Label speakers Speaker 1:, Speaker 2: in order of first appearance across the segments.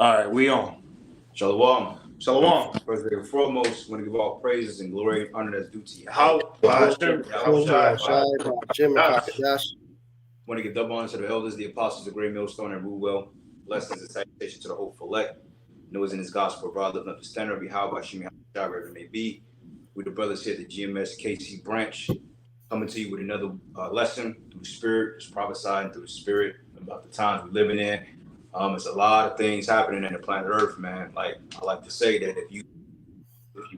Speaker 1: All right, we on.
Speaker 2: Shalom.
Speaker 1: Shalom.
Speaker 2: First and foremost, want to give all praises and glory and honor that's due to
Speaker 1: YAHAWAHSHI.
Speaker 2: Want to give double honor to the elders, the apostles, the great millstone, and rule well. Blessings and salutation to the hopeful elect. Knows in his gospel, brother, lifting up the standard of YAHAWAHSHI, wherever it may be. We the brothers here at the GMS KC branch, coming to you with another lesson through the Spirit, just prophesying through the Spirit about the times we're living in. It's a lot of things happening in the planet Earth, man. Like I like to say that if you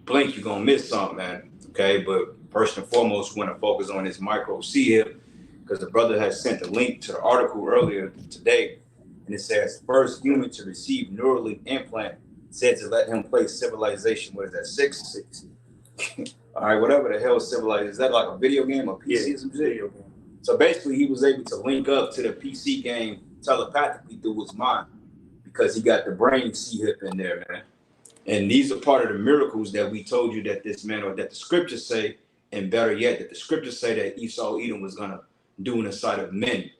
Speaker 2: blink, you're gonna miss something, man. Okay, but first and foremost, we want to focus on this micro C here, because the brother has sent a link to the article earlier today, and it says first human to receive Neuralink implant said to let him play Civilization. What is that? 6. All right, whatever the hell Civilization is. That like a video game, a PC or some video game? So basically, he was able to link up to the PC game telepathically through his mind because he got the brain C-hip in there, man. And these are part of the miracles that we told you that this man, or that the scriptures say, and better yet, that the scriptures say that Esau Edom was gonna do in the sight of men.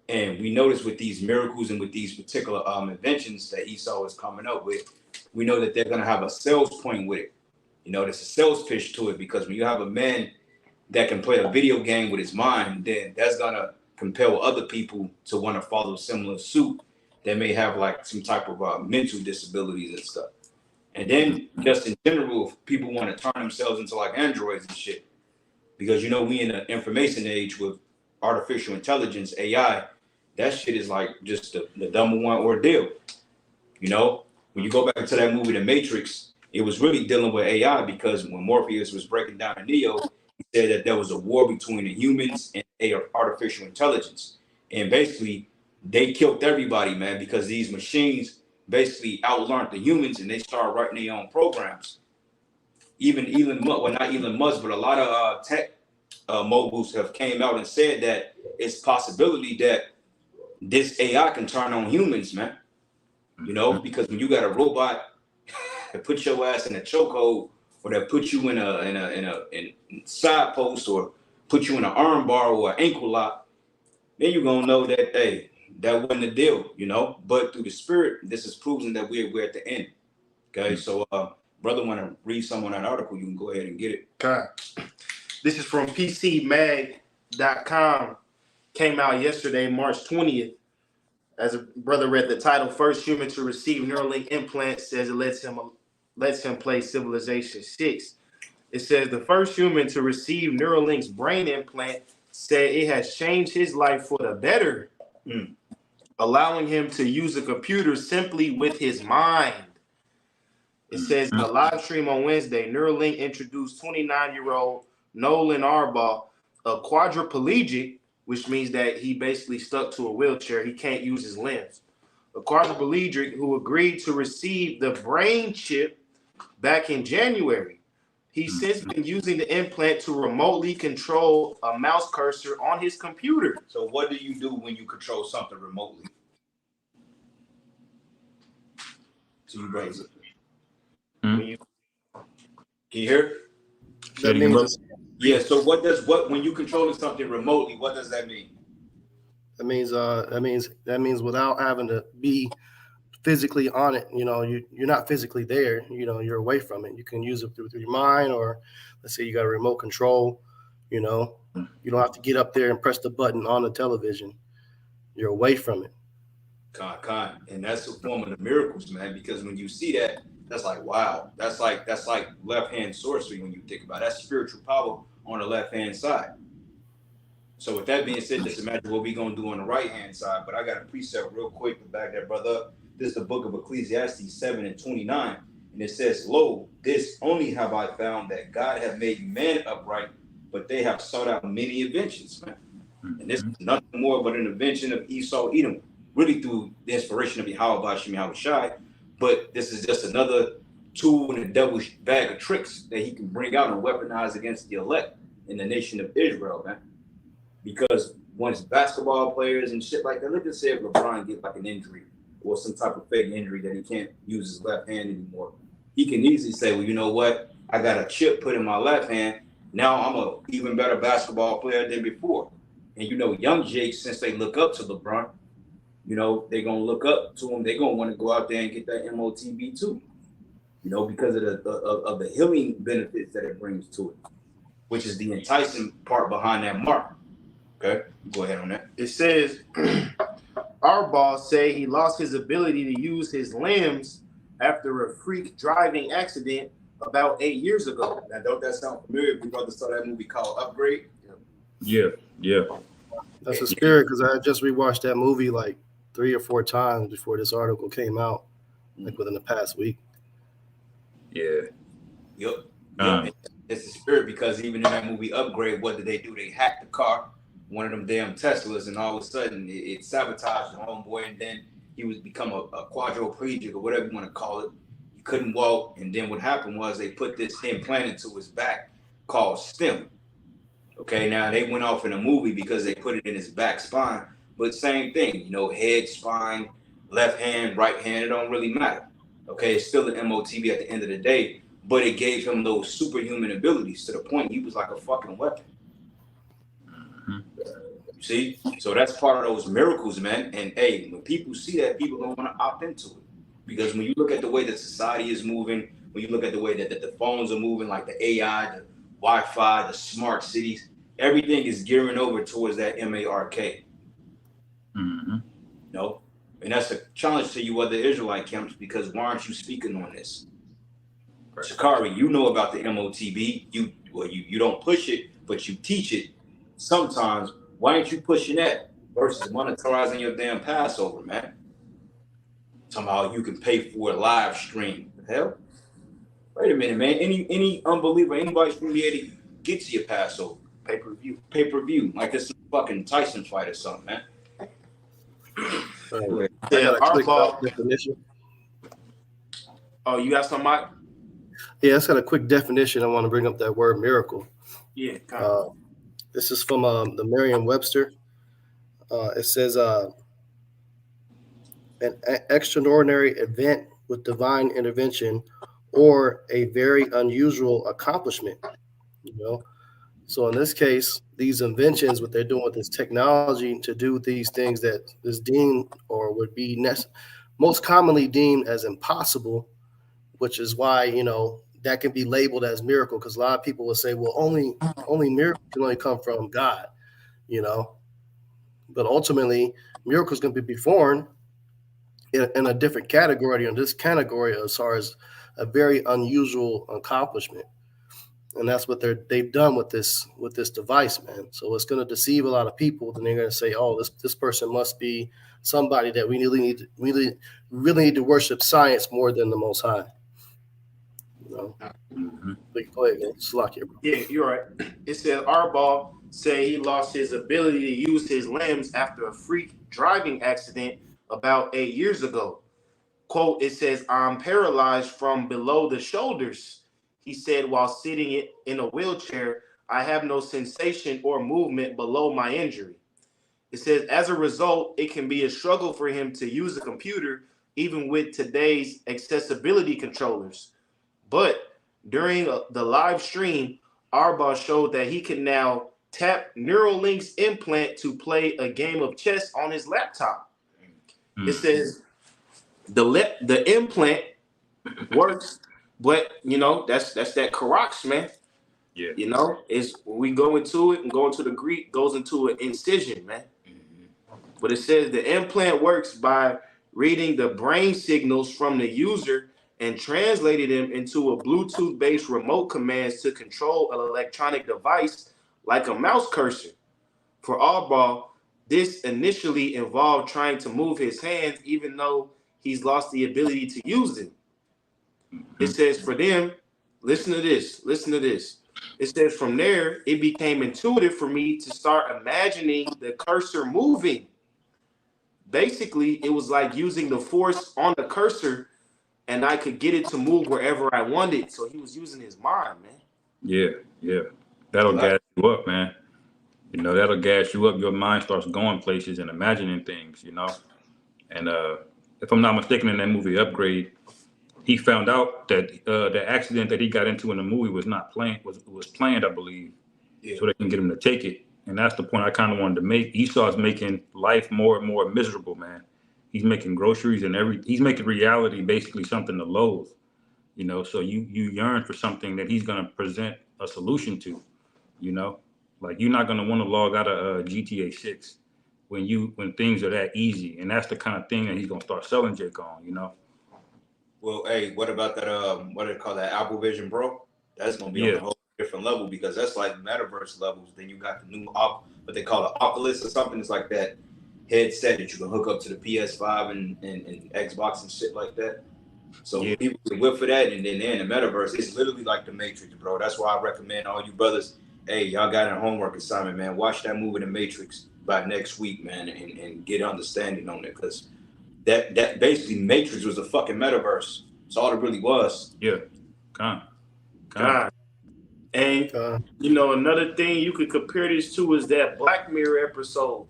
Speaker 2: And we notice with these miracles and with these particular inventions that Esau is coming up with, we know that they're gonna have a sales point with it. You know, there's a sales pitch to it, because when you have a man that can play a video game with his mind, then that's gonna compel other people to want to follow similar suit that may have like some type of mental disabilities and stuff. And then just in general, if people want to turn themselves into like androids and shit, because you know we in the information age with artificial intelligence, AI, that shit is like just the number one ordeal. You know, when you go back to that movie The Matrix, it was really dealing with AI, because when Morpheus was breaking down Neo, he said that there was a war between the humans and artificial intelligence. And basically, they killed everybody, man, because these machines basically outlearned the humans and they started writing their own programs. Even Elon Musk, well, not Elon Musk, but a lot of tech moguls have came out and said that it's possibility that this AI can turn on humans, man. You know, because when you got a robot that put your ass in a chokehold, or that put you in a side post, or put you in an arm bar or an ankle lock, then you're gonna know that, hey, that wasn't the deal, you know. But through the Spirit, this is proving that we're at the end. Okay, so brother, want to read some on that article? You can go ahead and get it.
Speaker 1: Okay, this is from PCMag.com. Came out yesterday, March 20th. As a brother read the title, first human to receive Neuralink implant says it lets him play Civilization 6. It says the first human to receive Neuralink's brain implant said it has changed his life for the better, allowing him to use a computer simply with his mind. It says in a live stream on Wednesday, Neuralink introduced 29-year-old Nolan Arbaugh, a quadriplegic, which means that he basically stuck to a wheelchair. He can't use his limbs. A quadriplegic who agreed to receive the brain chip back in January. He's since been using the implant to remotely control a mouse cursor on his computer.
Speaker 2: So what do you do when you control something remotely? So you raise it. Can you hear?
Speaker 3: That means,
Speaker 2: yeah. So when you controlling something remotely, what does that mean?
Speaker 3: That means without having to be physically on it, you know, you're not physically there, you know, you're away from it. You can use it through your mind, or let's say you got a remote control, you know, you don't have to get up there and press the button on the television. You're away from it.
Speaker 2: And that's a form of the miracles, man, because when you see that, that's like, wow, that's like left-hand sorcery when you think about it. That's spiritual power on the left-hand side. So with that being said, just imagine what we're going to do on the right-hand side. But I got a precept real quick to back that brother up. This is the book of Ecclesiastes 7:29. And it says, lo, this only have I found, that God have made man upright, but they have sought out many inventions, man. And this is nothing more but an invention of Esau Edom, really through the inspiration of YAHAWAHSHI. But this is just another tool in the devil's bag of tricks that he can bring out and weaponize against the elect in the nation of Israel, man. Because once basketball players and shit like that, let's just say if LeBron gets like an injury or some type of fake injury that he can't use his left hand anymore, he can easily say, well, you know what? I got a chip put in my left hand. Now I'm a even better basketball player than before. And you know, young Jake, since they look up to LeBron, you know, they're gonna look up to him. They're gonna want to go out there and get that MOTB too, you know, because of the healing benefits that it brings to it, which is the enticing part behind that mark. Okay, go ahead on that.
Speaker 1: It says our boss say he lost his ability to use his limbs after a freak driving accident about 8 years ago.
Speaker 2: Now, don't that sound familiar? We brothers saw that movie called Upgrade.
Speaker 4: Yeah, yeah.
Speaker 3: That's a spirit, because I just rewatched that movie like 3 or 4 times before this article came out, like within the past week.
Speaker 4: Yeah.
Speaker 2: Yep. It's the spirit, because even in that movie Upgrade, what did they do? They hacked the car, one of them damn Teslas, and all of a sudden it sabotaged the homeboy, and then he was become a quadriplegic or whatever you want to call it. He couldn't walk, and then what happened was they put this implant into his back called STEM. Okay, now they went off in a movie because they put it in his back spine, but same thing, you know, head, spine, left hand, right hand, it don't really matter. Okay, it's still an MOTB at the end of the day, but it gave him those superhuman abilities to the point he was like a fucking weapon. See, so that's part of those miracles, man. And hey, when people see that, people don't want to opt into it, because when you look at the way that society is moving, when you look at the way that the phones are moving, like the AI, the Wi-Fi, the smart cities, everything is gearing over towards that MARK.
Speaker 4: Mm-hmm.
Speaker 2: No, and that's a challenge to you other Israelite camps, because why aren't you speaking on this? Right. Shakari, you know about the MOTB. You don't push it, but you teach it. Sometimes, why aren't you pushing that versus monetizing your damn Passover, man? Somehow you can pay for a live stream. The hell? Wait a minute, man. Any unbeliever, anybody should be able to get to your Passover. Pay-per-view. Like it's a fucking Tyson fight or something, man.
Speaker 1: Yeah, our ball
Speaker 3: definition.
Speaker 1: Oh, you got some, Mike?
Speaker 3: Yeah, it's got a quick definition. I want to bring up that word miracle.
Speaker 1: Yeah, kind of.
Speaker 3: This is from the Merriam-Webster. It says an extraordinary event with divine intervention or a very unusual accomplishment. You know, so in this case, these inventions, what they're doing with this technology to do these things that is deemed or would be most commonly deemed as impossible, which is why, you know, that can be labeled as miracle, because a lot of people will say, well, only miracles can only come from God, you know. But ultimately, miracles can be performed in a different category, in this category as far as a very unusual accomplishment. And that's what they've done with this device, man. So it's going to deceive a lot of people. Then they're going to say, "Oh, this person must be somebody that we really need to worship science more than the Most High." You know, go ahead, man. Slack here, bro.
Speaker 1: Yeah, you're right. It said Arball say he lost his ability to use his limbs after a freak driving accident about 8 years ago. Quote, it says, "I'm paralyzed from below the shoulders." He said while sitting in a wheelchair, "I have no sensation or movement below my injury." It says, as a result, it can be a struggle for him to use a computer, even with today's accessibility controllers. But during the live stream, Arba showed that he can now tap Neuralink's implant to play a game of chess on his laptop. It says the implant works, but you know that's that Karax, man.
Speaker 4: Yeah.
Speaker 1: You know, is when we go into it and go into the Greek, goes into an incision, man. But it says the implant works by reading the brain signals from the user and translating them into a Bluetooth-based remote commands to control an electronic device like a mouse cursor. For Arball, this initially involved trying to move his hands, even though he's lost the ability to use them. It says for them, listen to this. It says from there, it became intuitive for me to start imagining the cursor moving. Basically, it was like using the force on the cursor, and I could get it to move wherever I wanted. So he was using his mind, man.
Speaker 4: Yeah. That'll gas you up, man. You know, that'll gas you up. Your mind starts going places and imagining things, you know. And if I'm not mistaken, in that movie Upgrade, he found out that the accident that he got into in the movie was not planned, was planned, I believe, so they can get him to take it. And that's the point I kind of wanted to make. Esau's making life more and more miserable, man. He's making groceries and he's making reality basically something to loathe, you know. So you yearn for something that he's gonna present a solution to, you know. Like you're not gonna want to log out of GTA 6 when things are that easy, and that's the kind of thing that he's gonna start selling Jake on, you know.
Speaker 2: Well, hey, what about that? What do they call that? Apple Vision Pro? That's gonna be on
Speaker 4: Yeah.
Speaker 2: a whole different level because that's like metaverse levels. Then you got the new what they call the Oculus or something. It's like that headset that you can hook up to the PS5 and Xbox and shit like that. So
Speaker 4: Yeah.
Speaker 2: people can whip for that, and then in the metaverse, it's literally like the Matrix, bro. That's why I recommend all you brothers. Hey, y'all got a homework assignment, man. Watch that movie, The Matrix, by next week, man, and get understanding on it because that basically Matrix was a fucking metaverse. That's all it really was.
Speaker 4: Yeah. God.
Speaker 1: And you know, another thing you could compare this to is that Black Mirror episode.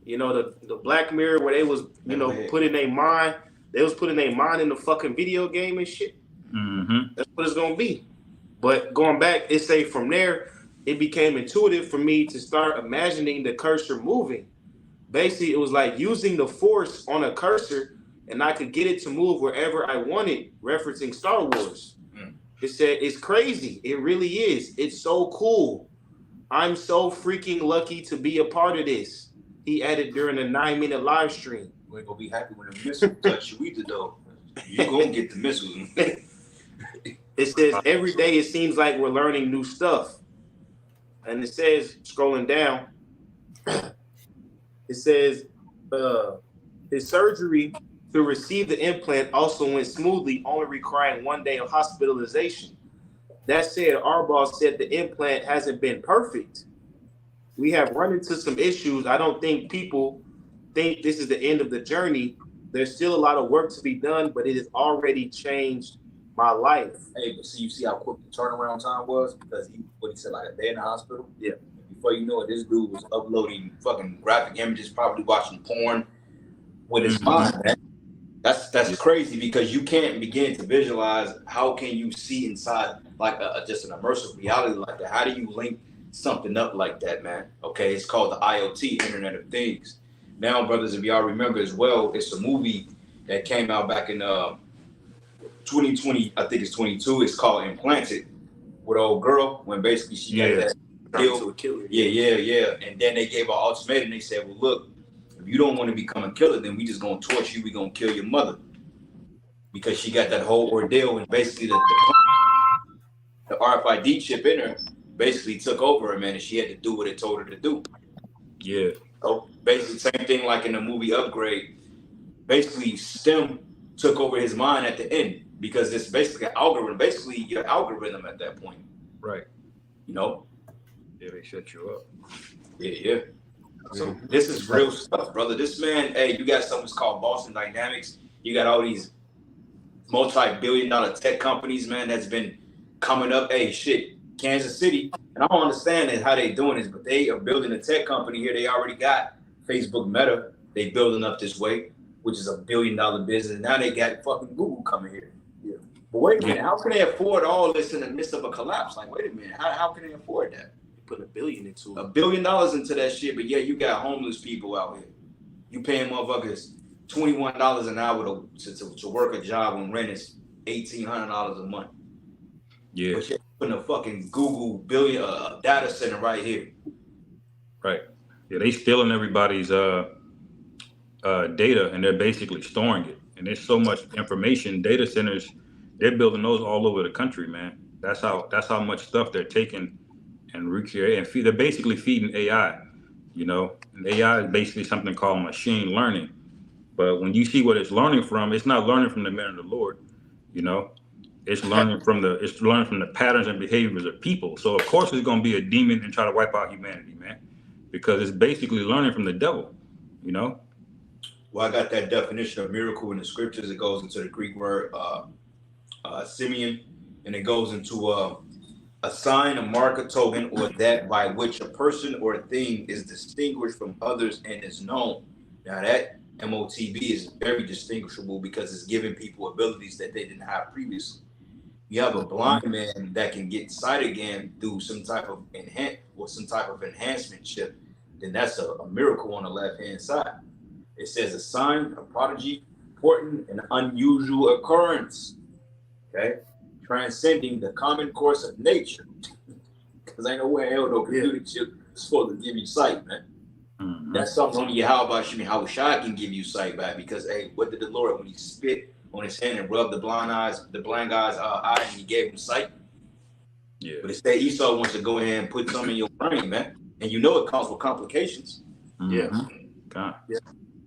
Speaker 1: You know, the Black Mirror where they was, you know, putting their mind in the fucking video game and shit.
Speaker 4: Mm-hmm.
Speaker 1: That's what it's gonna be. But going back, it say from there, it became intuitive for me to start imagining the cursor moving. Basically, it was like using the force on a cursor, and I could get it to move wherever I wanted, referencing Star Wars. It said, it's crazy. It really is. It's so cool. I'm so freaking lucky to be a part of this. He added during a 9-minute live stream.
Speaker 2: You ain't gonna be happy when the missile touch you either, though. You gonna get the missile.
Speaker 1: It says, every day it seems like we're learning new stuff. And it says, scrolling down, it says, his surgery to receive the implant also went smoothly, only requiring 1 day of hospitalization. That said, our boss said the implant hasn't been perfect. We have run into some issues. I don't think people think this is the end of the journey. There's still a lot of work to be done, but it has already changed my life.
Speaker 2: Hey, but see, you see how quick the turnaround time was because what he said, like a day in the hospital.
Speaker 1: Yeah.
Speaker 2: Before you know it, this dude was uploading fucking graphic images, probably watching porn with his mind, man. That's crazy because you can't begin to visualize how can you see inside like just an immersive reality like that. How do you link something up like that, man? Okay, it's called the IoT, Internet of Things. Now, brothers, if y'all remember as well, it's a movie that came out back in 2020, I think it's 22. It's called Implanted, with an old girl when basically she got that
Speaker 1: killer.
Speaker 2: Yeah. And then they gave her ultimatum. They said, well, look, if you don't want to become a killer, then we just gonna torture you. We gonna kill your mother because she got that whole ordeal and basically the RFID chip in her basically took over her, man, and she had to do what it told her to do.
Speaker 4: Yeah.
Speaker 2: So basically, same thing like in the movie Upgrade. Basically, STEM took over his mind at the end because it's basically an algorithm. Basically, your algorithm at that point.
Speaker 4: Right.
Speaker 2: You know.
Speaker 4: Yeah, they set you up.
Speaker 2: Yeah. So this is real stuff, brother. This man, hey, you got something called Boston Dynamics. You got all these multi-billion-dollar tech companies, man, that's been coming up. Hey, shit, Kansas City, and I don't understand how they doing this, but they are building a tech company here. They already got Facebook Meta. They building up this way, which is $1 billion business. Now they got fucking Google coming here. Yeah. But wait a minute, how can they afford all this in the midst of a collapse? Like, wait a minute, how can they afford that?
Speaker 1: Put $1 billion into it.
Speaker 2: $1 billion into that shit, but yeah, you got homeless people out here. You paying motherfuckers $21 an hour to work a job when rent is $1,800 a month.
Speaker 4: Yeah.
Speaker 2: But you're putting a fucking Google billion data center right here.
Speaker 4: Right. Yeah, they stealing everybody's data and they're basically storing it. And there's so much information. Data centers, they're building those all over the country, man. That's how much stuff they're taking and recreating. And they're basically feeding AI. You know, and AI is basically something called machine learning. But when you see what it's learning from, it's not learning from the man of the Lord. You know, it's learning from the patterns and behaviors of people. So of course it's going to be a demon and try to wipe out humanity, man, because it's basically learning from the devil. You know.
Speaker 2: Well, I got that definition of miracle in the scriptures. It goes into the Greek word Simeon, and it goes into a sign, a mark, a token, or that by which a person or a thing is distinguished from others and is known. Now that MOTB is very distinguishable because it's giving people abilities that they didn't have previously. You have a blind man that can get sight again through some type of enhancement chip, then that's a miracle on the left-hand side. It says a sign, a prodigy, important and unusual occurrence. Okay, transcending the common course of nature. Because ain't nowhere hell no computer chip is supposed to give you sight, man.
Speaker 4: Mm-hmm.
Speaker 2: That's something only YAHAWAHSHI can give you sight back. Because hey, what did the Lord when he spit on his hand and rubbed the blind guy's eye, and he gave him sight?
Speaker 4: Yeah.
Speaker 2: But instead Esau wants to go ahead and put some in your brain, man. And you know it comes with complications.
Speaker 1: Yeah.
Speaker 4: God.
Speaker 1: Yeah.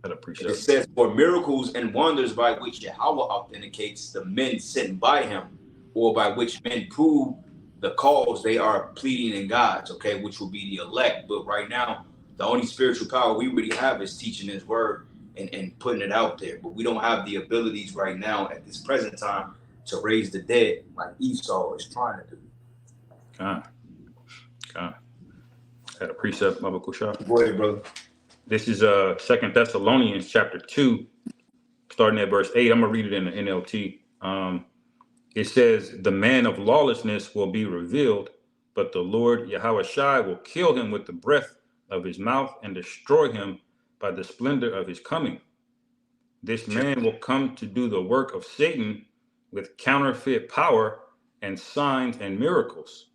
Speaker 4: That appreciate
Speaker 2: It says, for miracles and wonders by which Yahweh authenticates the men sent by him, or by which men prove the cause they are pleading in God's, okay, which will be the elect. But right now, the only spiritual power we really have is teaching his word and putting it out there. But we don't have the abilities right now at this present time to raise the dead like Esau is trying to do.
Speaker 4: God. Had a precept, Baba Kusha.
Speaker 2: Go ahead, brother.
Speaker 4: This is 2 Thessalonians chapter 2, starting at verse 8. I'm going to read it in the NLT. It says, the man of lawlessness will be revealed, but the Lord YAHAWAHSHI will kill him with the breath of his mouth and destroy him by the splendor of his coming. This man will come to do the work of Satan with counterfeit power and signs and miracles.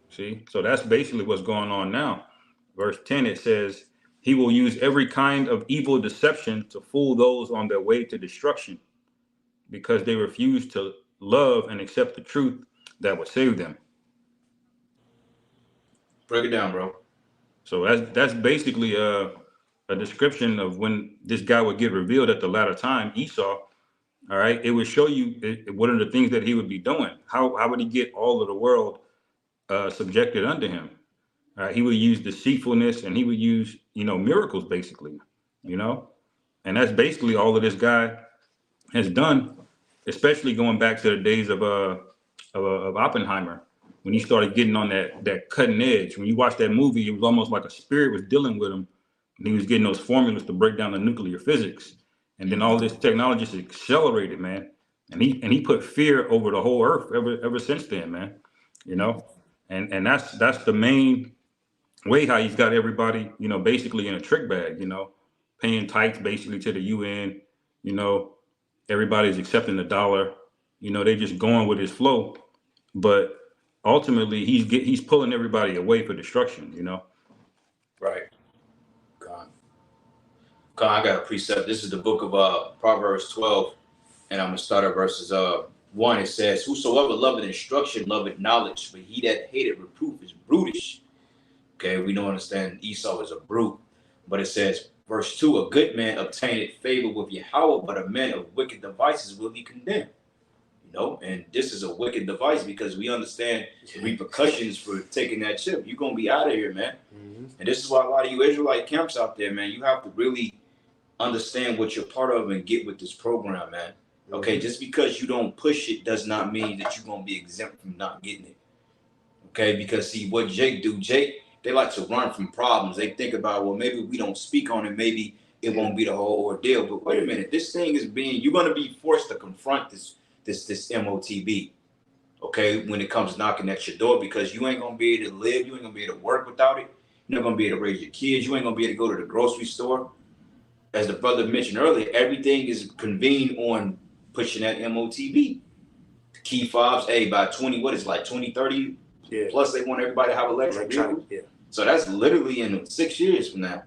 Speaker 4: See, so that's basically what's going on now. Verse 10, it says, he will use every kind of evil deception to fool those on their way to destruction, because they refuse to love and accept the truth that would save them.
Speaker 2: Break it down, bro. So
Speaker 4: that's basically a description of when this guy would get revealed at the latter time, Esau. All right, it would show you what are the things that he would be doing. How would he get all of the world subjected unto him? He would use deceitfulness, and he would use, miracles, basically, and that's basically all of this guy has done, especially going back to the days of Oppenheimer, when he started getting on that cutting edge. When you watch that movie, it was almost like a spirit was dealing with him, and he was getting those formulas to break down the nuclear physics. And then all this technology just accelerated, man. And he put fear over the whole earth ever since then, man. And that's the main way how he's got everybody, basically in a trick bag, paying tithes basically to the UN, everybody's accepting the dollar, they just going with his flow. But ultimately he's pulling everybody away for destruction,
Speaker 2: Right. God, I got a precept. This is the book of Proverbs 12, and I'm gonna start at verses 1. It says, whosoever loveth instruction loveth knowledge, but he that hateth reproof is brutish. Okay, we don't understand Esau is a brute. But it says, verse 2, a good man obtaineth favor with Yahweh, but a man of wicked devices will be condemned. And this is a wicked device, because we understand the repercussions for taking that chip. You're going to be out of here, man. Mm-hmm. And this is why a lot of you Israelite camps out there, man, you have to really understand what you're part of and get with this program, man. Mm-hmm. Okay, just because you don't push it does not mean that you're going to be exempt from not getting it. Okay, because see what Jake, they like to run from problems. They think about, well, maybe we don't speak on it, maybe it won't be the whole ordeal. But wait a minute, this thing is you're going to be forced to confront this MOTB, okay, when it comes knocking at your door, because you ain't gonna be able to live, you ain't gonna be able to work without it, you're not gonna be able to raise your kids, you ain't gonna be able to go to the grocery store. As the brother mentioned earlier, everything is convened on pushing that MOTB. Key fobs, by 2030, yeah. Plus they want everybody to have electric vehicles. Yeah. So that's literally in 6 years from now.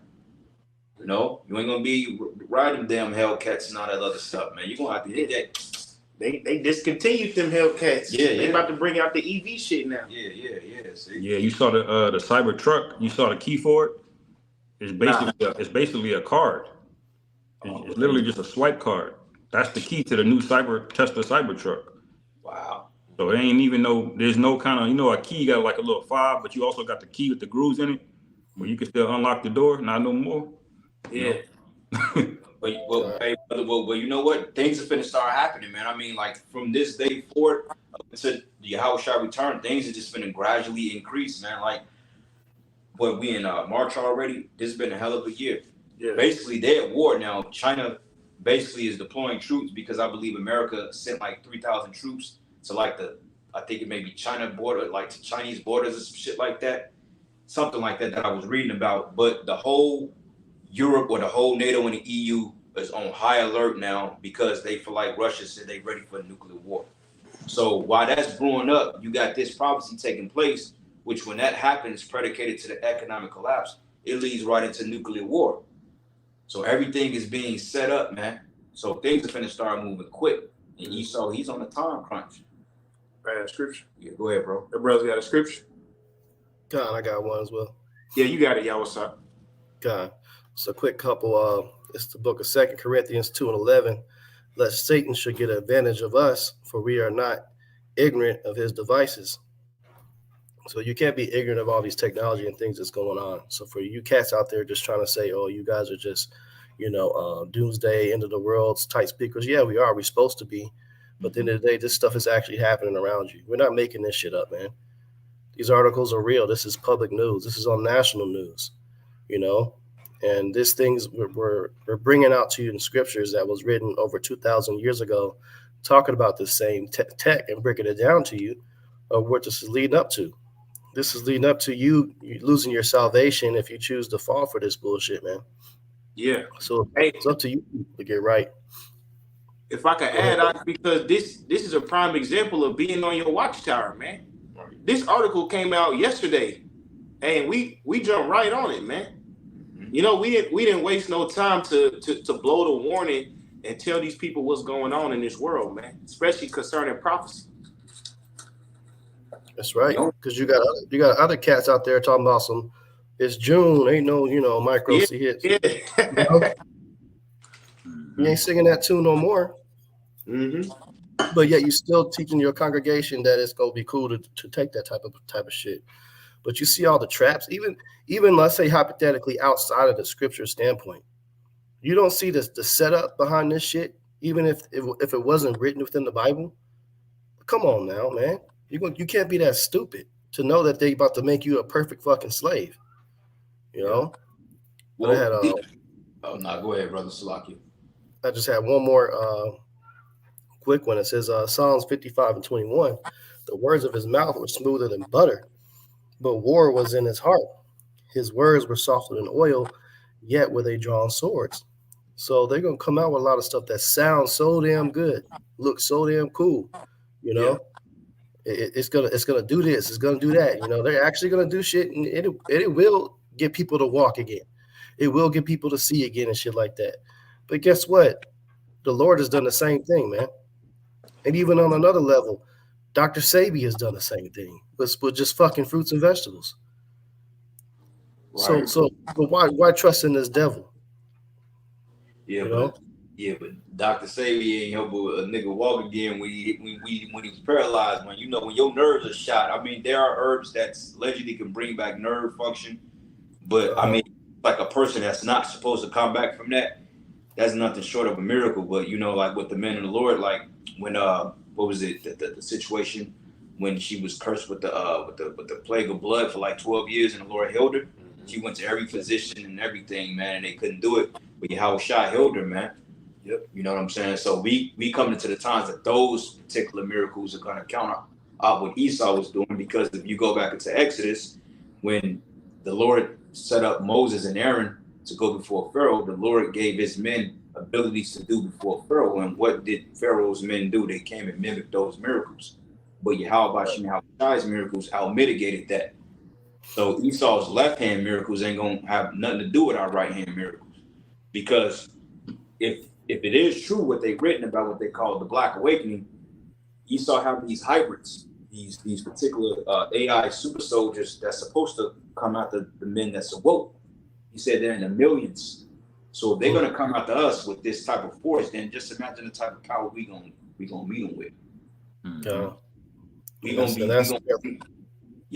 Speaker 2: You ain't gonna be riding damn Hellcats and all that other stuff, man. You're gonna have to get that.
Speaker 1: They discontinued them Hellcats.
Speaker 2: Yeah,
Speaker 1: they about to bring out the EV shit now.
Speaker 2: Yeah. See?
Speaker 4: Yeah, you saw the cyber truck. You saw the key for it. It's basically a card. It's literally just a swipe card. That's the key to the new Tesla cyber truck.
Speaker 2: Wow. So
Speaker 4: it ain't even there's no kind of, a key, you got like a little fob, but you also got the key with the grooves in it, where you can still unlock the door, not no more.
Speaker 2: Yeah. But you know what? Things are finna start happening, man. I mean, like from this day forward to the YAHAWAHSHI return, things are just finna gradually increase, man. Like, what we in March already? This has been a hell of a year. Yeah. Basically, they're at war now. China basically is deploying troops, because I believe America sent like 3,000 troops to like I think it may be China border, like to Chinese borders or some shit like that. Something like that I was reading about. But the whole Europe or the whole NATO and the EU is on high alert now because they feel like Russia said they ready for nuclear war. So while that's brewing up, you got this prophecy taking place, which when that happens, predicated to the economic collapse, it leads right into nuclear war. So everything is being set up, man. So things are finna start moving quick. And Esau, he's on a time crunch.
Speaker 1: Right, a scripture.
Speaker 2: Yeah, go ahead, bro.
Speaker 1: The brother's got a scripture.
Speaker 3: God, I got one as well.
Speaker 1: Yeah, you got it, YAHAWAH.
Speaker 3: God. So a quick couple. It's the book of 2 Corinthians 2:11. Lest Satan should get advantage of us, for we are not ignorant of his devices. So you can't be ignorant of all these technology and things that's going on. So for you cats out there just trying to say, oh, you guys are just, doomsday, end of the world type speakers. Yeah, we are. We're supposed to be. But at the end of the day, this stuff is actually happening around you. We're not making this shit up, man. These articles are real. This is public news. This is on national news, And these things we're bringing out to you in scriptures that was written over 2,000 years ago, talking about the same tech and breaking it down to you of what this is leading up to. This is leading up to you losing your salvation if you choose to fall for this bullshit, man.
Speaker 1: Yeah.
Speaker 3: So
Speaker 1: Hey,
Speaker 3: it's up to you to get right.
Speaker 1: if I could add, because this is a prime example of being on your watchtower, man. This article came out yesterday, and we jumped right on it, man. We didn't waste no time to blow the warning and tell these people what's going on in this world, man, especially concerning prophecy.
Speaker 3: That's right, because you got other cats out there talking about it's June, ain't no micro C hits.
Speaker 1: Yeah.
Speaker 3: You ain't singing that tune no more.
Speaker 1: Mm-hmm.
Speaker 3: But yet you still teaching your congregation that it's gonna be cool to take that type of shit. But you see all the traps, even let's say hypothetically outside of the scripture standpoint, you don't see the setup behind this shit, even if it wasn't written within the Bible. Come on now, man. You can't be that stupid to know that they about to make you a perfect fucking slave.
Speaker 2: Well,
Speaker 3: I had
Speaker 2: go ahead, brother Salaki.
Speaker 3: I just had one more quick one. It says Psalms 55:21. The words of his mouth were smoother than butter, but war was in his heart. His words were softer than oil, yet were they drawn swords. So they're gonna come out with a lot of stuff that sounds so damn good, looks so damn cool. It's gonna do this, it's gonna do that. They're actually gonna do shit, and it will get people to walk again. It will get people to see again and shit like that. But guess what? The Lord has done the same thing, man. And even on another level, Dr. Sabi has done the same thing, with just fucking fruits and vegetables. Right. So why trust in this devil?
Speaker 2: Yeah, but Dr. Sabi ain't help a nigga walk again when he was paralyzed. When your nerves are shot. I mean, there are herbs that allegedly can bring back nerve function, but I mean, like a person that's not supposed to come back from that, that's nothing short of a miracle. But like with the men of the Lord, like when what was it, the situation when she was cursed with the plague of blood for like 12 years and the Lord healed her. She went to every physician and everything, man, and they couldn't do it. But YAHAWAHSHI healed her, man. Yep. You know what I'm saying? So we come into the times that those particular miracles are going to counter out what Esau was doing, because if you go back into Exodus, when the Lord set up Moses and Aaron to go before Pharaoh, the Lord gave his men abilities to do before Pharaoh. And what did Pharaoh's men do? They came and mimicked those miracles. But YAHAWAHSHI's miracles out-mitigated that. So Esau's left-hand miracles ain't going to have nothing to do with our right-hand miracles. Because if it is true what they've written about what they call the Black Awakening, Esau have these hybrids, these particular AI super soldiers that's supposed to come after the men that's awoke. He said they're in the millions. So if they're going to come after us with this type of force, then just imagine the type of power we gonna meet them with.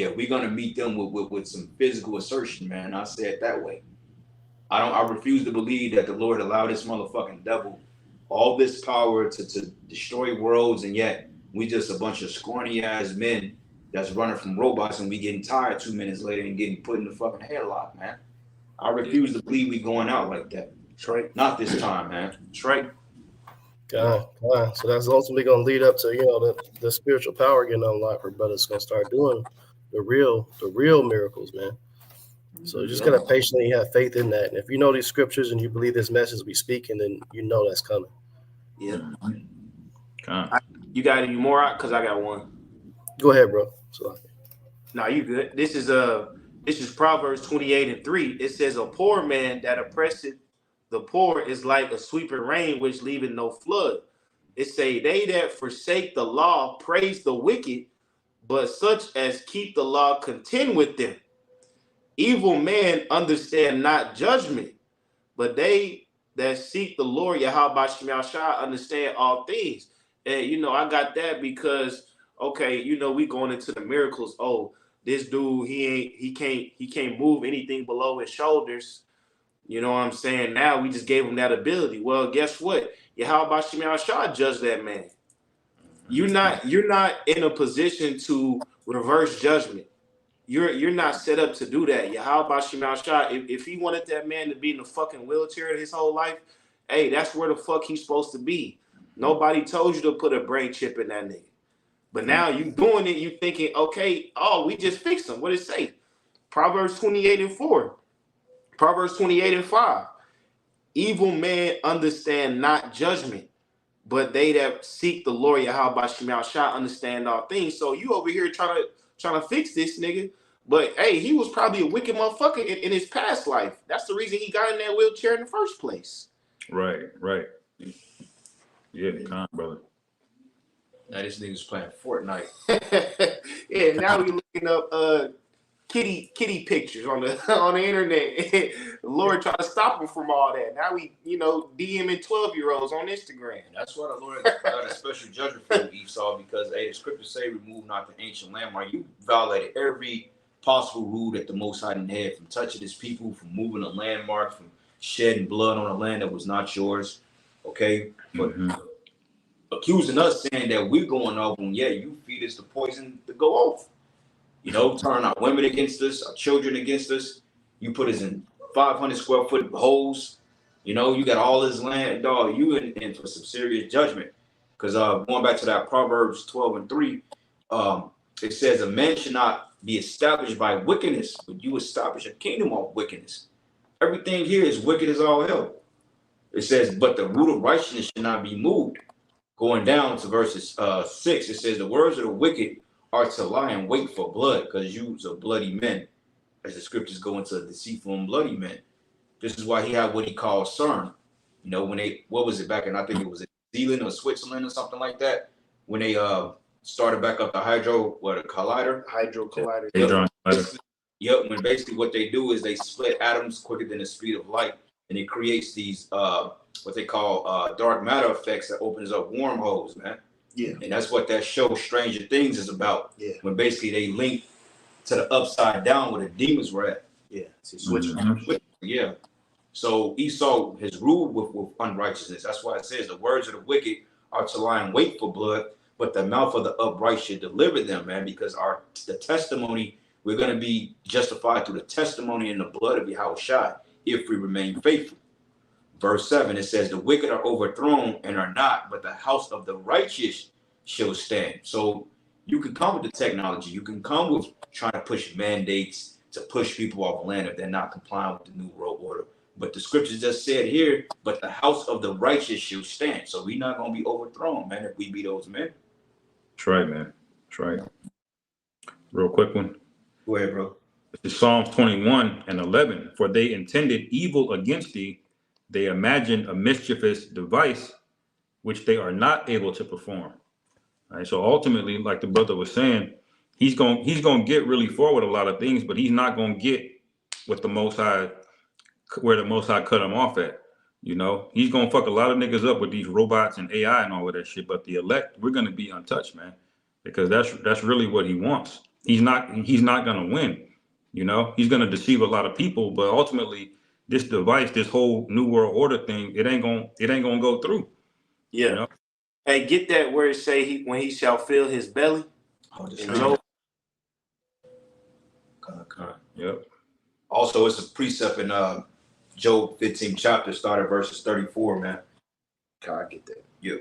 Speaker 2: We're gonna meet them with some physical assertion, man. I say it that way. I refuse to believe that the Lord allowed this motherfucking devil all this power to destroy worlds, and yet we just a bunch of scrawny ass men that's running from robots, and we getting tired 2 minutes later and getting put in the fucking headlock, man. I refuse to believe we going out like that.
Speaker 1: That's right.
Speaker 2: Not this time, man.
Speaker 1: That's right.
Speaker 3: So that's ultimately going to lead up to the spiritual power getting unlocked, where brothers going to start doing the real miracles, man. So you just gotta patiently have faith in that. And if you know these scriptures and you believe this message we speaking, then you know that's coming.
Speaker 1: Yeah.
Speaker 4: Con.
Speaker 1: You got any more? Because I got one.
Speaker 3: Go ahead, bro. So,
Speaker 1: No, you good. This is Proverbs 28:3. It says, "A poor man that oppresseth the poor is like a sweeping rain which leaveth no flood." It say, "They that forsake the law praise the wicked, but such as keep the law contend with them. Evil men understand not judgment, but they that seek the Lord YAHAWAHSHI understand all things." And I got that because okay, we going into the miracles. Oh, this dude, he can't move anything below his shoulders. You know what I'm saying? Now we just gave him that ability. Well, guess what? YAHAWAHSHI judge that man. You're not in a position to reverse judgment. You're not set up to do that. YAHAWAHSHI, if he wanted that man to be in a fucking wheelchair his whole life, hey, that's where the fuck he's supposed to be. Nobody told you to put a brain chip in that nigga. But now you doing it, you thinking, okay, oh, we just fixed him. What did it say? Proverbs 28:4. Proverbs 28:5. Evil men understand not judgment, but they that seek the Lord YAHAWAHSHI understand all things. So you over here trying to fix this nigga. But hey, he was probably a wicked motherfucker in his past life. That's the reason he got in that wheelchair in the first place.
Speaker 4: Right. Yeah, con, brother.
Speaker 2: Now this nigga's playing Fortnite.
Speaker 1: Yeah, now we looking up kitty pictures on the internet. The Lord tried to stop him from all that. Now we, DMing 12-year-olds on Instagram.
Speaker 2: And that's why the Lord got a special judgment for you, Esau, because the scriptures say, "Remove not the ancient landmark." You violated every possible rule that the Most High didn't have, from touching his people, from moving a landmark, from shedding blood on a land that was not yours. Okay, but accusing us, saying that we're going off when you feed us the poison to go off. Turn our women against us, our children against us. You put us in 500 square foot holes. You got all this land, dog. You in for some serious judgment. Because going back to that Proverbs 12:3, it says, "A man should not be established by wickedness, but you establish a kingdom of wickedness." Everything here is wicked as all hell. It says, "But the root of righteousness should not be moved." Going down to verses 6, it says, "The words of the wicked are to lie in wait for blood, because you are bloody men," as the scriptures go into deceitful and bloody men. This is why he had what he called CERN. When what was it back in, I think it was in Zealand or Switzerland or something like that, when they started back up the hydro collider.
Speaker 1: Hydro collider.
Speaker 2: Yep, when basically what they do is they split atoms quicker than the speed of light, and it creates these what they call dark matter effects that opens up wormholes, man.
Speaker 1: Yeah.
Speaker 2: And that's what that show Stranger Things is about.
Speaker 1: Yeah.
Speaker 2: When basically they link to the upside down where the demons were at.
Speaker 1: Yeah. Switch.
Speaker 2: Yeah. So Esau has ruled with unrighteousness. That's why it says the words of the wicked are to lie in wait for blood, but the mouth of the upright should deliver them, man, because the testimony, we're going to be justified through the testimony and the blood of YAHAWAHSHI if we remain faithful. Verse 7, it says, "The wicked are overthrown and are not, but the house of the righteous shall stand." So you can come with the technology. You can come with trying to push mandates to push people off land if they're not complying with the New World Order. But the scriptures just said here, "But the house of the righteous shall stand." So we're not going to be overthrown, man, if we be those men.
Speaker 4: That's right, man. That's right. Real quick one.
Speaker 2: Go ahead, bro.
Speaker 4: This is Psalms 21:11. "For they intended evil against thee. They imagined a mischievous device, which they are not able to perform." All right. So ultimately, like the brother was saying, he's going to get really far with a lot of things, but he's not going to get with the Most High, where the Most High cut him off at. He's going to fuck a lot of niggas up with these robots and AI and all of that shit. But the elect, we're going to be untouched, man, because that's really what he wants. He's not going to win. He's going to deceive a lot of people, but ultimately, this device, this whole New World Order thing, it ain't gonna go through.
Speaker 1: Yeah. Hey, get that where it say when he shall fill his belly.
Speaker 2: Oh,
Speaker 4: Yep.
Speaker 2: Also, it's a precept in Job 15 chapter, started verses 34, man.
Speaker 1: God, get that.
Speaker 2: Yeah.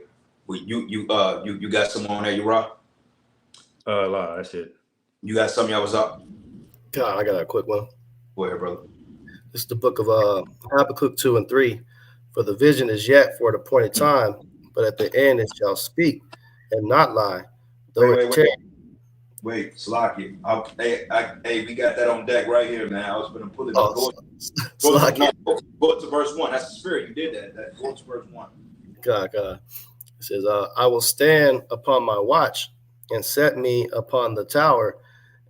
Speaker 2: Well, you got some on there, you rock?
Speaker 4: That's it.
Speaker 2: You got something y'all was up?
Speaker 3: God, I got a quick one.
Speaker 2: Go ahead, brother.
Speaker 3: This is the book of Habakkuk 2 and 3. For the vision is yet for an appointed time, but at the end it shall speak and not lie. Though
Speaker 2: Wait, Slocky. Hey, we got that on deck right here, man. I was going to pull it up. Go to verse 1. That's the spirit. You did that. Go to verse 1.
Speaker 3: God. It says, I will stand upon my watch and set me upon the tower